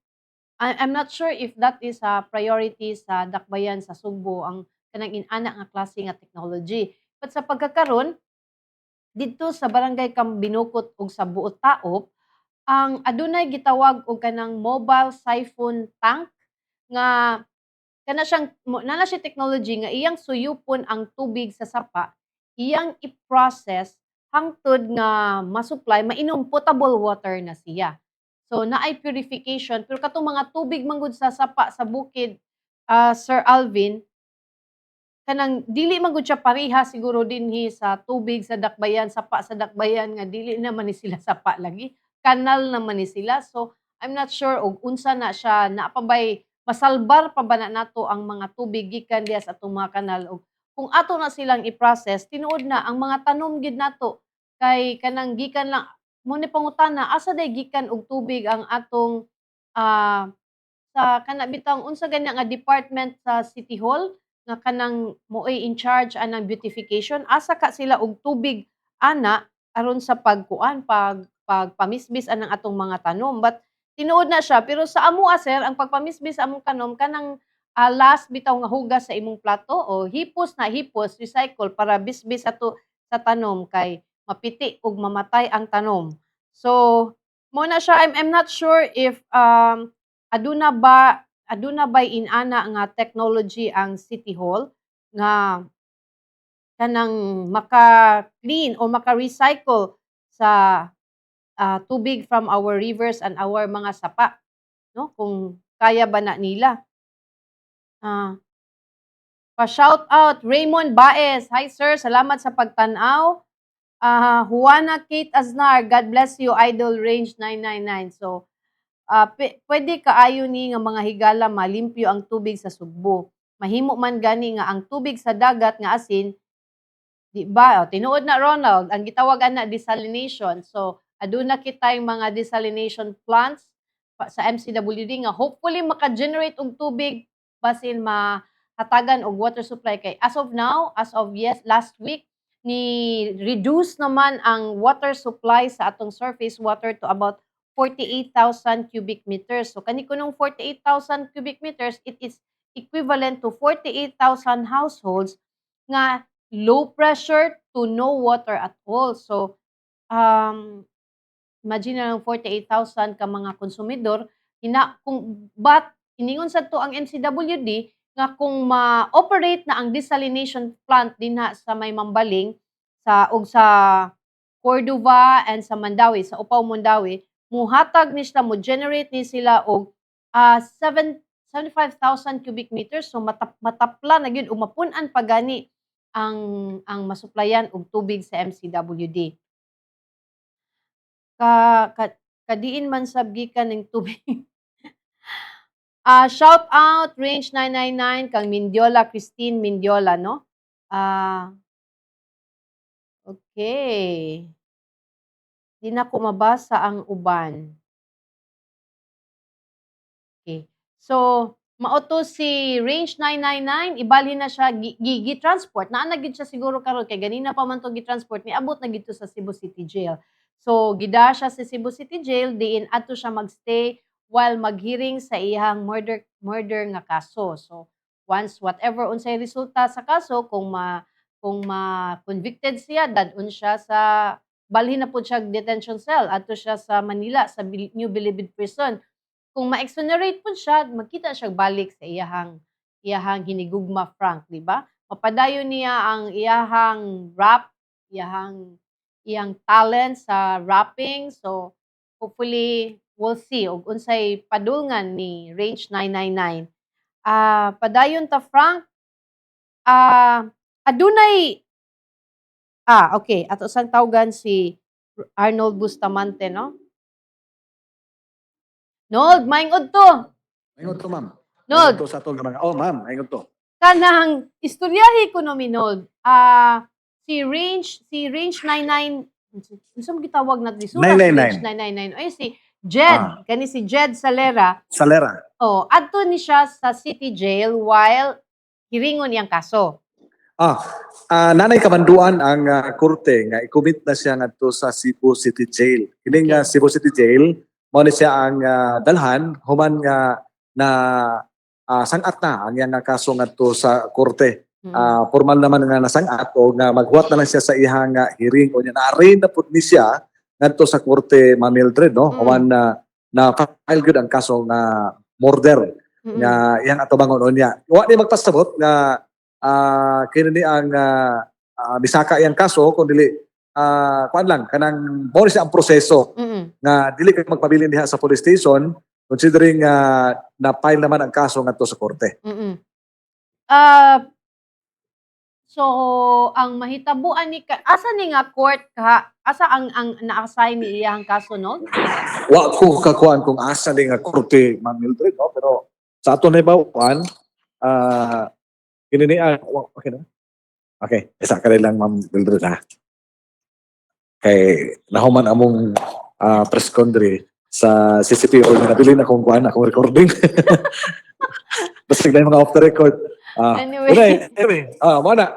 I'm not sure if that is a priority sa dakbayan sa Sugbo ang kanang inana nga klase nga technology. But sa pagkakaron didto sa barangay Kambinukot ug sa Buot Taop, ang adunay gitawag og kanang mobile siphon tank nga nana siya technology nga iyang suyupon ang tubig sa sapa, iyang i-process hangtod nga ma-supply, mainom potable water na siya. So naay purification pero katong mga tubig man gud sa sapa sa bukid, Sir Alvin, kanang dili man gud siya pareha siguro dinhi sa tubig sa dakbayan, sapa sa dakbayan nga dili naman ni sila sapa lagi, kanal naman ni sila. So I'm not sure og unsa na siya naa pa ba'y masalbar pa ba na nato ang mga tubig gikan diha sa atong mga kanal og kung ato na silang i-process tinuod na ang mga tanom gid nato kay kanang gikan lang mo ni pangutana asa day gikan og tubig ang atong ah, sa kana bitang unsa gani nga department sa City Hall nga kanang mo'y in charge anang beautification, asa ka sila og tubig ana aron sa pagpamisbis anang atong mga tanom. But tinuod na siya pero sa amoa sir ang pagpamisbis sa among tanom kanang last bitaw nga hugas sa imong plato o hipos na hipos recycle para bisbis ato sa tanom kay mapiti ug mamatay ang tanom. So mo na siya I'm not sure if aduna ba inana nga technology ang City Hall nga kanang maka-clean o maka-recycle sa tubig from our rivers and our mga sapa, no? Kung kaya ba na nila. Ah, pa-shoutout Raymond Baez. Hi sir, salamat sa pagtanaw. Juana Kate Aznar, God bless you, Idol Range 999. So, pwede kaayo ni nga mga higala malimpyo ang tubig sa Sugbo. Mahimo man gani nga ang tubig sa dagat nga asin, di ba? O, tinuod na Ronald, ang gitawag na desalination. So, aduna kitay mga desalination plants sa MCWD nga hopefully maka-generate og tubig basin mahatagan og water supply kay as of now, as of last week ni reduce naman ang water supply sa atong surface water to about 48,000 cubic meters. So kani kunong 48,000 cubic meters, it is equivalent to 48,000 households nga low pressure to no water at all. So imagine na lang 48,000 ka mga konsumidor, iningon sa to ang MCWD nga kung ma-operate na ang desalination plant dinha sa may Mambaling sa Cordova and sa Mandawi, sa Upaw Mandawi, muhatag ni sila, mo-generate ni sila og 75,000 cubic meters. So matapla na gyud umapun-an pa gani ang masuplayan og tubig sa MCWD. Kadiin man sab gikan ning tubig. Shout out Range 999 kang Mindiola, Christine Mindiola, no? Okay. Di na ko mabasa ang uban. Okay. So, mauto si Range 999, ibali na siya gi-transport. Naa na gid siya siguro karon kay ganina pa man to gi-transport, niabot na gid to sa Cebu City Jail. So, gida siya sa Cebu City Jail, diin adto siya magstay while maghearing sa iyang murder nga kaso. So, once whatever unsay resulta sa kaso, kung ma-convicted siya, dadun siya sa balhin na po siya detention cell, adto siya sa Manila sa New Bilibid Prison. Kung ma-exonerate po siya, magkita siya balik sa iyahang hinigugma Frank, di ba? Mapadayon niya ang iyahang rap, iyang talent sa rapping. So, hopefully, we'll see. Og unsay padulngan ni Range 999. Padayon ta Frank. Adunay, okay. Ato sang tawgan si Arnold Bustamante, no? Nold, maingod to. Maingod to, ma'am. Nold. Maingod to sa atong mga. Oh, ma'am, maingod to. Kanang istoryahi ko no Nold. Si Range 99, unsa mo gitawag na dito? 999. 999. Ay si Jed, kani si Jed Salera. Salera. Oh, adto ni siya sa City Jail while hiringon iyang kaso. Nanay kamanduan ang korte nga i-commit na siya ngadto sa Cebu City Jail. Kining Okay. Cebu City Jail mao ni siya ang dalhan human nga na sangat na ang iyang kaso ngadto sa korte. Formal naman nga nasangat o nga maghuwat na lang siya sa iyang hearing o na-arraign na pud ni siya ngadto sa korte, Ma'am Mildred, no? Human na file gyud ang kaso nga murder nga iyang atubangon niya. Wa ni magpasabot nga kini ni ang bisaka iyang kaso kun dili kuan lang kanang mo siya ang proseso nga dili kay magpabilin diha sa police station considering na-file naman ang kaso ngadto sa korte. So ang mahitabuan ni asa ni nga court ka, asa ang na-assign ni iyang kaso, no? Wa ko kakuan kung asa ni nga korte, Ma'am Mildred, no? Pero sa ato na ibawan kini ni okay na? Okay, isa ka rin lang, Ma'am Mildred, ha? Kay nahuman among press conference sa CCPO na nabilin akong kuan, akong recording. Basta tignan mga off the record. Anyway, mo na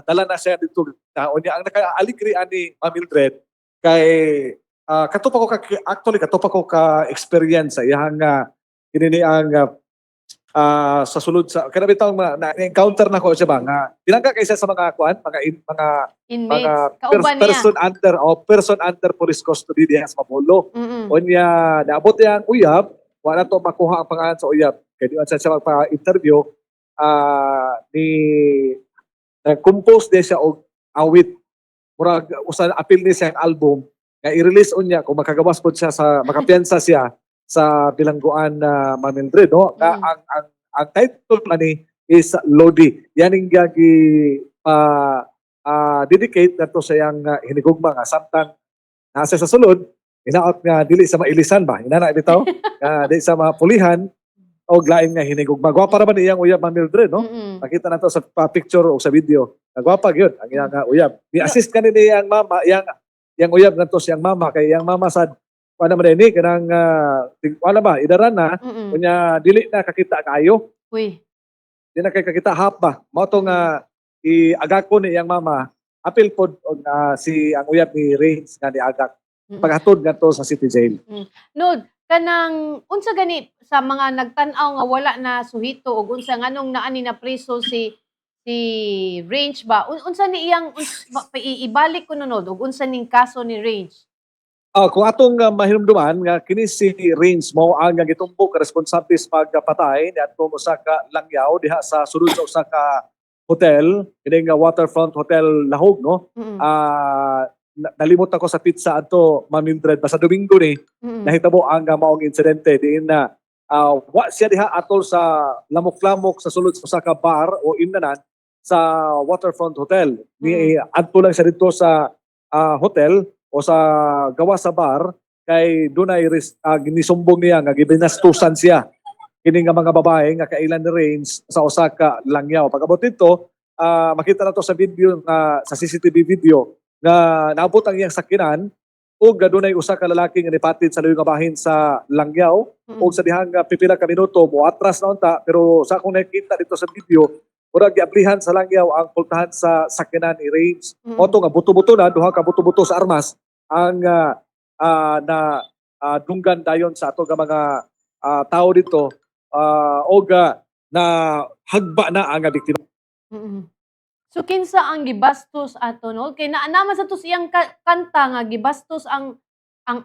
dala na siya dito. Unya ang naka-aligri ani Ma'am Mildred kay katupa ko ka experience sa iyang ini ang sa sulod sa kada bitaw na-encounter na ko siya ba nga pinangga kay siya sa mga kuan mga Inmates, kauban niya. person under police custody diha sa Mapolo. Unya naabot yang uyab, wala to makuha ang pangalan sa uyab. Kaya di siya magpa-interview ni compose din siya og awit. Murag usa appeal ni siya ang album nga i-release unya kung makagawas pod siya sa makapiyansa siya sa bilangguan na Ma'am Mildred, no? Ang title na ni is Lodi. Yan ang dedicate na to sa iyang hinigugma nga samtang nasa sa sulod inaot nga dili sa mailisan ba inana bitaw dili sa mapulihan o lain nga hinigugma. Gwapa ra man iyang uyab, Ma'am Mildred, no? Nakita na to sa picture o sa video. Gwapa gyud ang iyang uyab. Ni assist kanini iyang mama, iyang uyab ngadto siyang mama kay iyang mama sad wala man ini kanang wala ba idaran na Mm. kunya dili na kakita kayo. Uy. Di na kay kakita hap ba. Mao to nga iagako ni iyang mama. Apil pod og si ang uyab ni Reigns nga niagak. Mm. Paghatod ngadto sa city jail. No, kanang unsa gani sa mga nagtan-aw nga wala na suhito ug unsa nganong naani na preso si Range ba? Unsa ni iyang ibalik ko nunod ug unsa ning kaso ni Range? Kung atong mahinumduman nga kini si Reigns mo ang gitumbok ka responsable sa pagpatay ni atong usa ka langyaw diha sa sulod sa usa ka hotel, kini nga Waterfront Hotel Lahog no. Mm. Nalimot ako sa pizza ato Mamindred sa Domingo ni Mm. nahitabo ang maong insidente diin na wa siya diha atol sa lamok-lamok sa sulod sa usa ka bar o imnanan sa Waterfront Hotel. Ni adto lang siya dito sa hotel o sa gawa sa bar kay dunay ginisumbong niya nga gibinastusan siya kini nga mga babae nga kailan ni Reigns sa usa ka langyaw. Pagabot dito, makita na to sa video sa CCTV video nga naabot ang iyang sakinan ug dunay usa ka lalaki nga nipatid sa layo nga bahin sa langyaw ug sa dihang pipila ka minuto moatras na unta pero sa akong nakita dito sa video murag giablihan sa langyaw ang pultahan sa sakinan ni Reigns. Oto nga buto-buto na duha ka buto-buto sa armas ang dunggan dayon sa ato nga mga tao dito og na hagba na ang biktima. Mm. So kinsa ang gibastos ato no? Kay naanaman sa to siyang kanta nga gibastos ang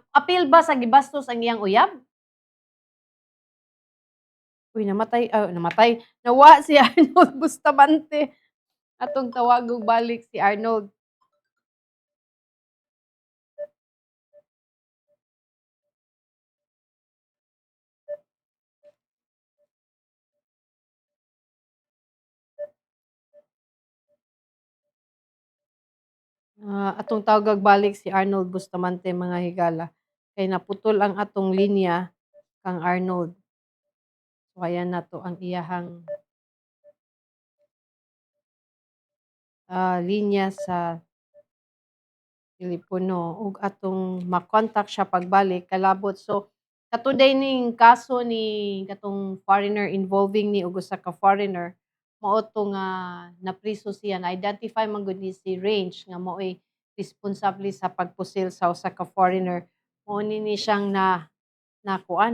appeal ba sa gibastos ang iyang uyab? Uy, namatay. Nawa si Arnold Bustamante. Atong tawagog balik si Arnold. Atong tawagog balik si Arnold Bustamante mga higala. Kay naputol ang atong linya kang Arnold. So ayan na to ang iyahang linya sa telepono ug atong makontak siya pagbalik kalabot. So katuday ning kaso ni katong foreigner involving ni ug usa ka foreigner mao to nga napriso siya na identify man gud ni si Range nga mao'y responsable sa pagpusil sa usa ka foreigner. Mao ni siyang na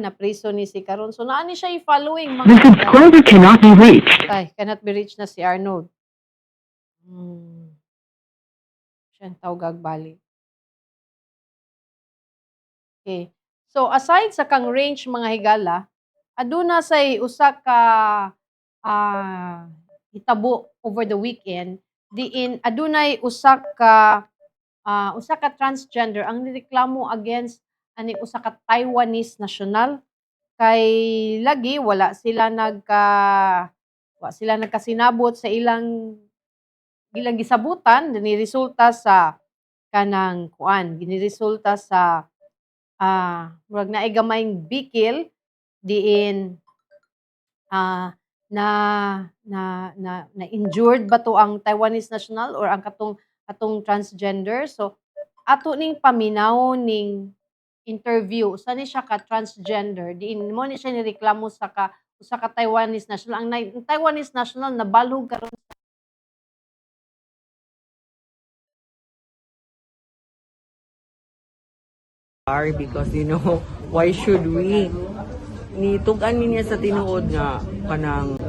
priso ni si karon. So naa ni siya i-following mga The subscriber cannot be reached. cannot be reached na si Arnold. Siyang tawgag balik. Okay. So aside sa kang Range mga higala, aduna say usa ka hitabo over the weekend diin adunay usa ka transgender ang nireklamo against ani usa ka Taiwanese national kay lagi wala sila nagkasinabot sa ilang gisabutan resulta sa kanang giniresulta sa murag naay gamayng bikil diin na injured ba to ang Taiwanese national or ang katong transgender. So ato ning paminaw ning interview usa ni siya ka transgender diin mo ni siya nireklamo sa usa ka Taiwanese national. Ang Taiwanese national nabalhog karon because why should we nitugan niya sa tinuod nga kanang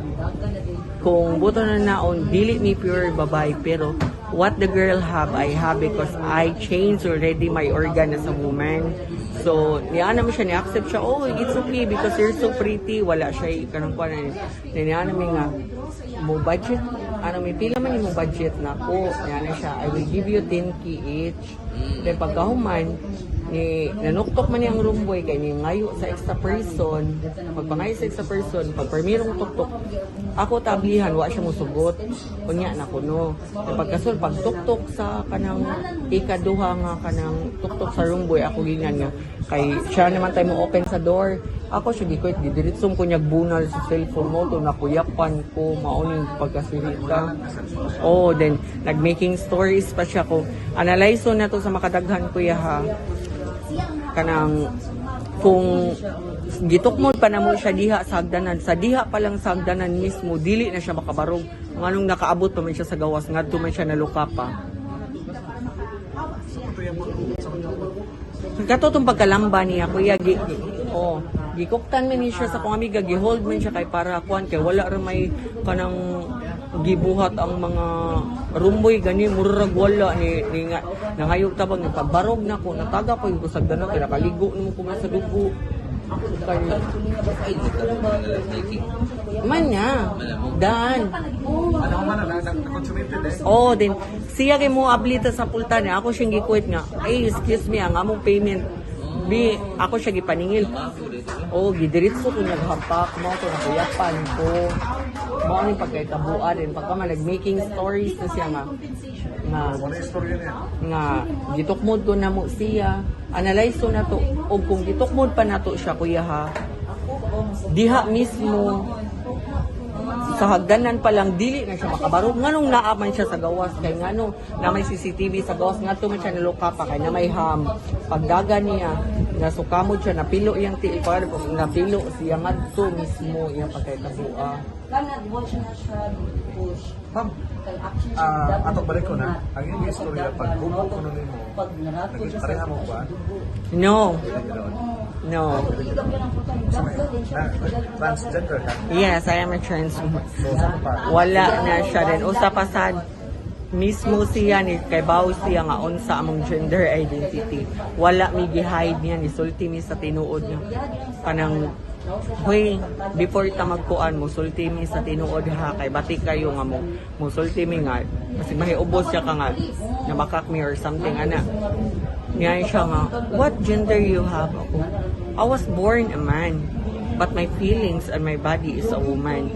kung buto na naon dili mi pure babae pero what the girl have I have because I changed already my organ as a woman. So niya naman siya ni-accept siya, oh it's okay because you're so pretty, wala siya kanang kuan niya naman nga mo budget may pila man imong budget na ko niya na siya I will give you 10k each. Then pagkahuman ni nanuktok man niyang room boy kay ni ngayo sa extra person magpangayo sa extra person pag permirong tuktok ako tablihan wa siya mosugot unya na kuno pagkasul pag tuktok sa kanang ikaduha nga kanang tuktok sa room boy ako gingan nga kay siya naman tayo mo open sa door ako siya gikoit didiritsong ko nyag bunal sa cellphone mo to nakuyapan ko mauning pagkasirita then nag making stories pa siya ko analyze na to sa makadaghan kuya ha kanang kung gitukmod pa na mo siya diha sa hagdanan, sa diha pa lang sa hagdanan mismo dili na siya makabarog nganong nakaabot pa man siya sa gawas ngadto man siya naluka pa. Kato tong pagkalamba niya kuya gikuktan man ni siya sa kong amiga, gihold man siya kay para kuan kay wala ra may kanang gibuhat ang mga rumboy gani murag wala ni nga nangayog tabang ni pagbarog na ko nataga ko yung kusag dana kay nakaligo nimo ko man sa dugo kay man niya dan Ano man na-consummated din siya kay mo ablita sa pulta niya ako siyang gikuit nga ay excuse me ang among payment ako siya gipaningil gidiritso ko naghampak mo ko nakuyapan ko mo ni pagkaitabuan din pagka man nag-making stories na siya nga nga gitukmod ko na mo siya analyze ko na to o kung gitukmod pa na to siya kuya ha diha mismo sa hagdanan pa lang dili na siya makabarog nganong naaman siya sa gawas kay ngano na may CCTV sa gawas ngadto man siya naluka pa kay na may pagdaga niya nasukamod siya napilo iyang tiil ko napilo siya ngadto mismo iyang pagkaitabuan. Ma'am, atong balik ko na, ang iyong istorya, pag bumok ko nun mo, nagpareha mo ba? No. Transgender ka? Yes, I am a trans woman. So, saan pa? Wala na siya din. Usa pa sad mismo siya ni kay bawo siya nga unsa among gender identity. Wala mi gi-hide niya ni sulti mi sa tinuod niya. Kanang hoy, before ta magkuan mo sulti mi sa tinuod ha kay bati kayo nga mo sulti mi nga kasi mahiubos siya ka nga nabakak mi or something ana. Niya siya nga, what gender you have ako? I was born a man, but my feelings and my body is a woman.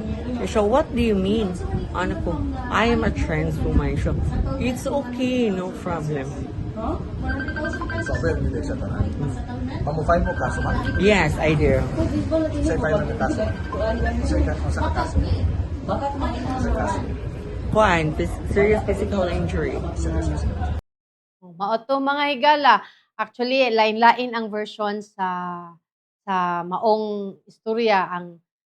So what do you mean? Ano ko, I am a trans woman. So, it's okay, no problem. So, well, hindi siya tanan. Pamufile mo kaso man? Yes, I do. Sa file mo kaso? Sa kaso? Sa kaso? Fine, serious physical injury. Mao to mga higala. Actually, lain-lain ang version sa maong istorya.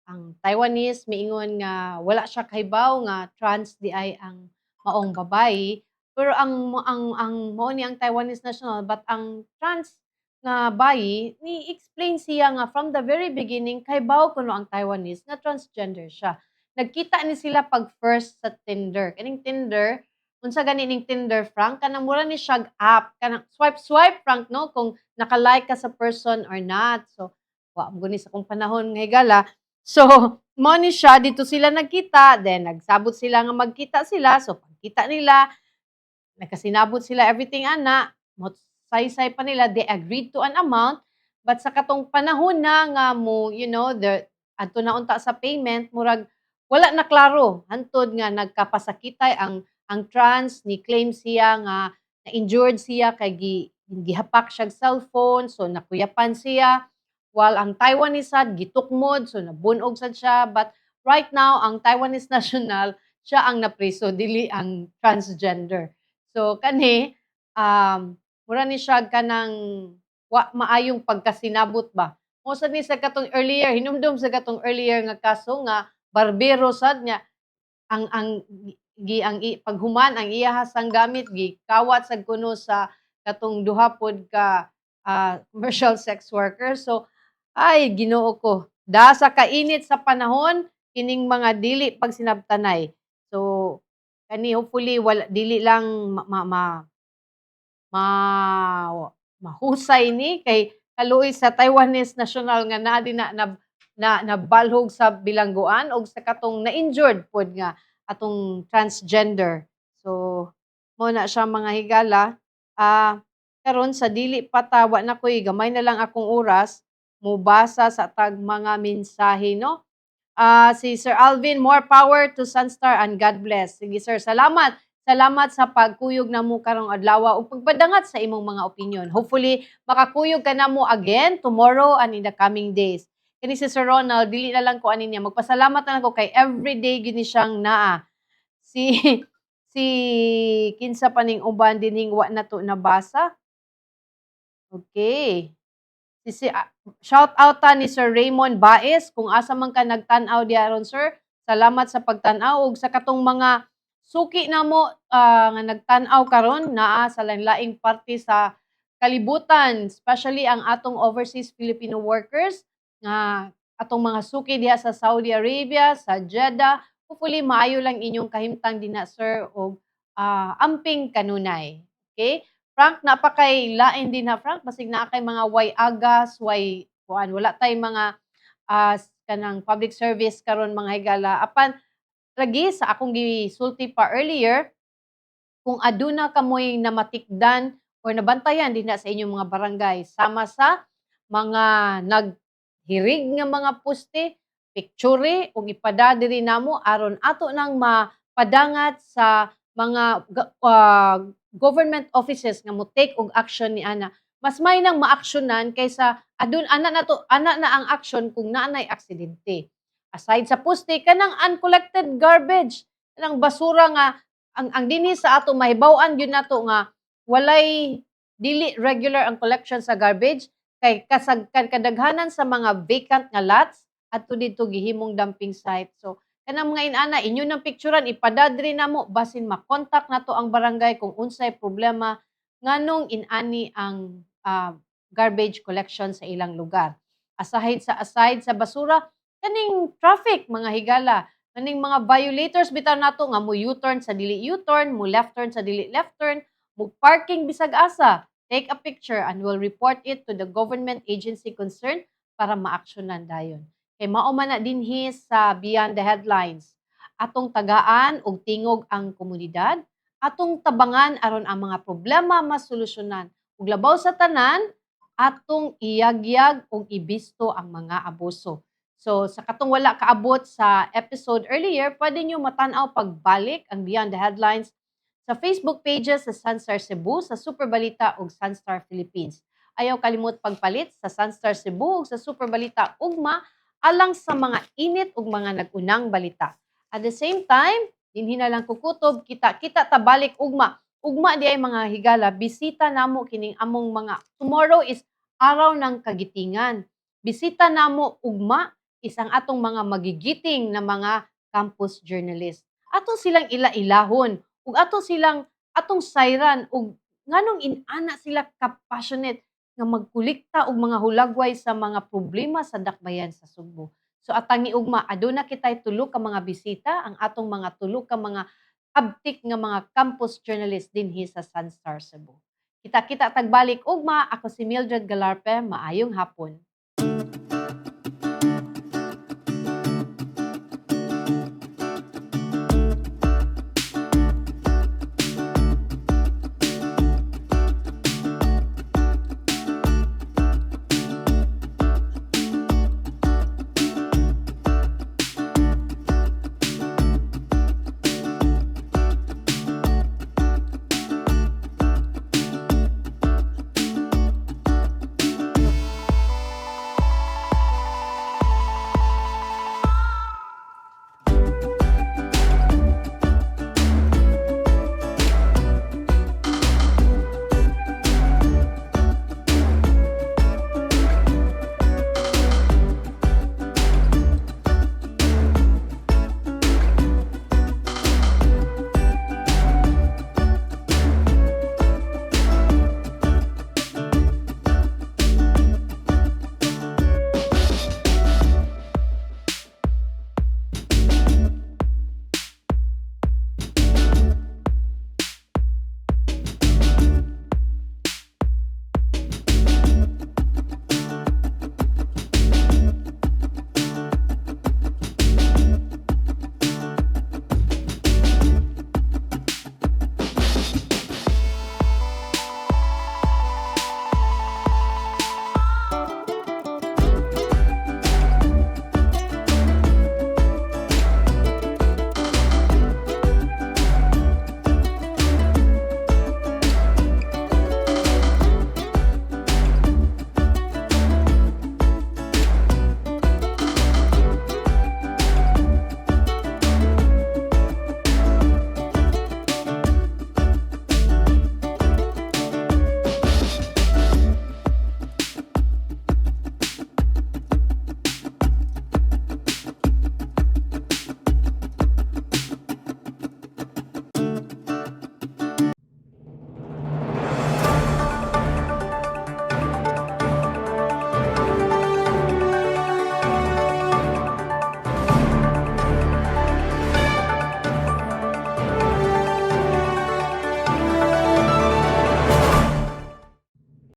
Ang Taiwanese miingon nga wala siya kahibaw nga trans di ay ang maong babae. Pero ang mao ni ang Taiwanese national but ang trans nga bayi ni explain siya nga from the very beginning kahibaw kuno ang Taiwanese nga transgender siya. Nagkita ni sila pag first sa Tinder. Kaning Tinder unsa gani ning Tinder Frank kanang mura ni siya app kanang swipe Frank no kung naka-like ka sa person or not. So wa mo guni sa kung panahon nga higala. So mo ni siya dito sila nagkita then nagsabot sila nga magkita sila. So pagkita nila nagkasinabot sila everything ana mo saysay pa nila they agreed to an amount but sa katong panahon na nga mo adto na unta sa payment murag wala na klaro hantod nga nagkapasakitay ang trans ni claim siya nga na-injured siya kay gihapak siya cellphone so nakuyapan siya while ang Taiwanese sad gitukmod so nabunog sad siya but right now ang Taiwanese national siya ang napriso dili ang transgender so kani mura ni siya kanang wa maayong pagkasinabot ba mo sad ni sa katong earlier hinumdum sa katong earlier nga kaso nga barbero sad niya ang paghuman ang iya hasang gamit gikawat sad kuno sa katong duha pod ka commercial sex worker so ay Ginoo ko da sa kainit sa panahon kining mga dili pag sinabtanay so kani hopefully wala dili lang mahusay ni kay kaluoy sa Taiwanese national nga nabalhog sa bilangguan og sa katong na-injured pod nga atong transgender. So mo na siya mga higala. Karon sa dili patawa na koy gamay na lang akong oras mubasa sa tag mga mensahe no. Si Sir Alvin, more power to Sunstar and God bless. Sige sir, salamat. Salamat sa pagkuyog na mo karong adlaw ug pagpadangat sa imong mga opinion. Hopefully makakuyog ka na mo again tomorrow and in the coming days. Kani si Sir Ronald, dili na lang ko ani niya. Magpasalamat na lang ko kay everyday gini siyang naa. Si kinsa paning uban dining wa na to nabasa. Okay. Shout out ta ni Sir Raymond Baez kung asa man ka nagtan-aw diaron sir. Salamat sa pagtan-aw ug sa katong mga suki namo nga nagtan-aw karon naa sa lain-laing parte sa kalibutan, especially ang atong overseas Filipino workers nga atong mga suki diha sa Saudi Arabia, sa Jeddah. Hopefully maayo lang inyong kahimtang dinha sir og amping kanunay. Okay? Frank, napakay lain din na Frank, basig na kay mga way agas, way kuan, wala tay mga kanang public service karon mga higala. Apan lagi sa akong gisulti pa earlier, kung aduna kamoy namatikdan or nabantayan din na sa inyong mga barangay, sama sa mga naghirig nga mga poste, picture ug ipada diri namo aron ato nang mapadangat sa mga government offices nga mo take og action ni ana. Mas may nang maaksyonan kaysa ana na ang action kung naanay aksidente. Aside sa poste kanang uncollected garbage, kanang basura nga ang dinhi sa ato mahibaw-an gyud nato nga walay dili regular ang collection sa garbage kay kadaghanan sa mga vacant nga lots adto dito gihimong dumping site. So kanang mga inana inyo nang picturean ipadadri namo basin makontak nato ang barangay kung unsay problema nganong inani ang garbage collection sa ilang lugar. Aside sa basura kaning traffic mga higala, kaning mga violators bitaw nato nga mo U-turn sa dili U-turn, mo left turn sa dili left turn, mo parking bisag asa. Take a picture and we'll report it to the government agency concerned para maaksyonan dayon. Kay mao man na dinhi sa Beyond the Headlines. Atong tagaan og tingog ang komunidad, atong tabangan aron ang mga problema masolusyonan. Ug labaw sa tanan, atong iyagyag og ibisto ang mga abuso. So sa katong wala kaabot sa episode earlier, pwede nyo matanaw pagbalik ang Beyond the Headlines sa Facebook pages sa Sunstar Cebu, sa Super Balita ug Sunstar Philippines. Ayaw kalimot pagpalit sa Sunstar Cebu ug sa Super Balita ugma alang sa mga init ug mga nag-unang balita. At the same time, dinhi na lang kukutob kita tabalik ugma. Ugma di ay mga higala, bisita namo kining among mga tomorrow is araw ng kagitingan. Bisita namo ugma isang atong mga magigiting na mga campus journalist. Atong silang ila-ilahon ug atong sayran ug nganong inana sila ka-passionate nga magkulikta og mga hulagway sa mga problema sa dakbayan sa Sugbo. So atangi ugma aduna kitay tulo ka mga bisita ang atong mga tulo ka mga abtik nga mga campus journalist dinhi sa Sunstar Cebu. Kita-kita tagbalik ugma, ako si Mildred Galarpe, maayong hapon.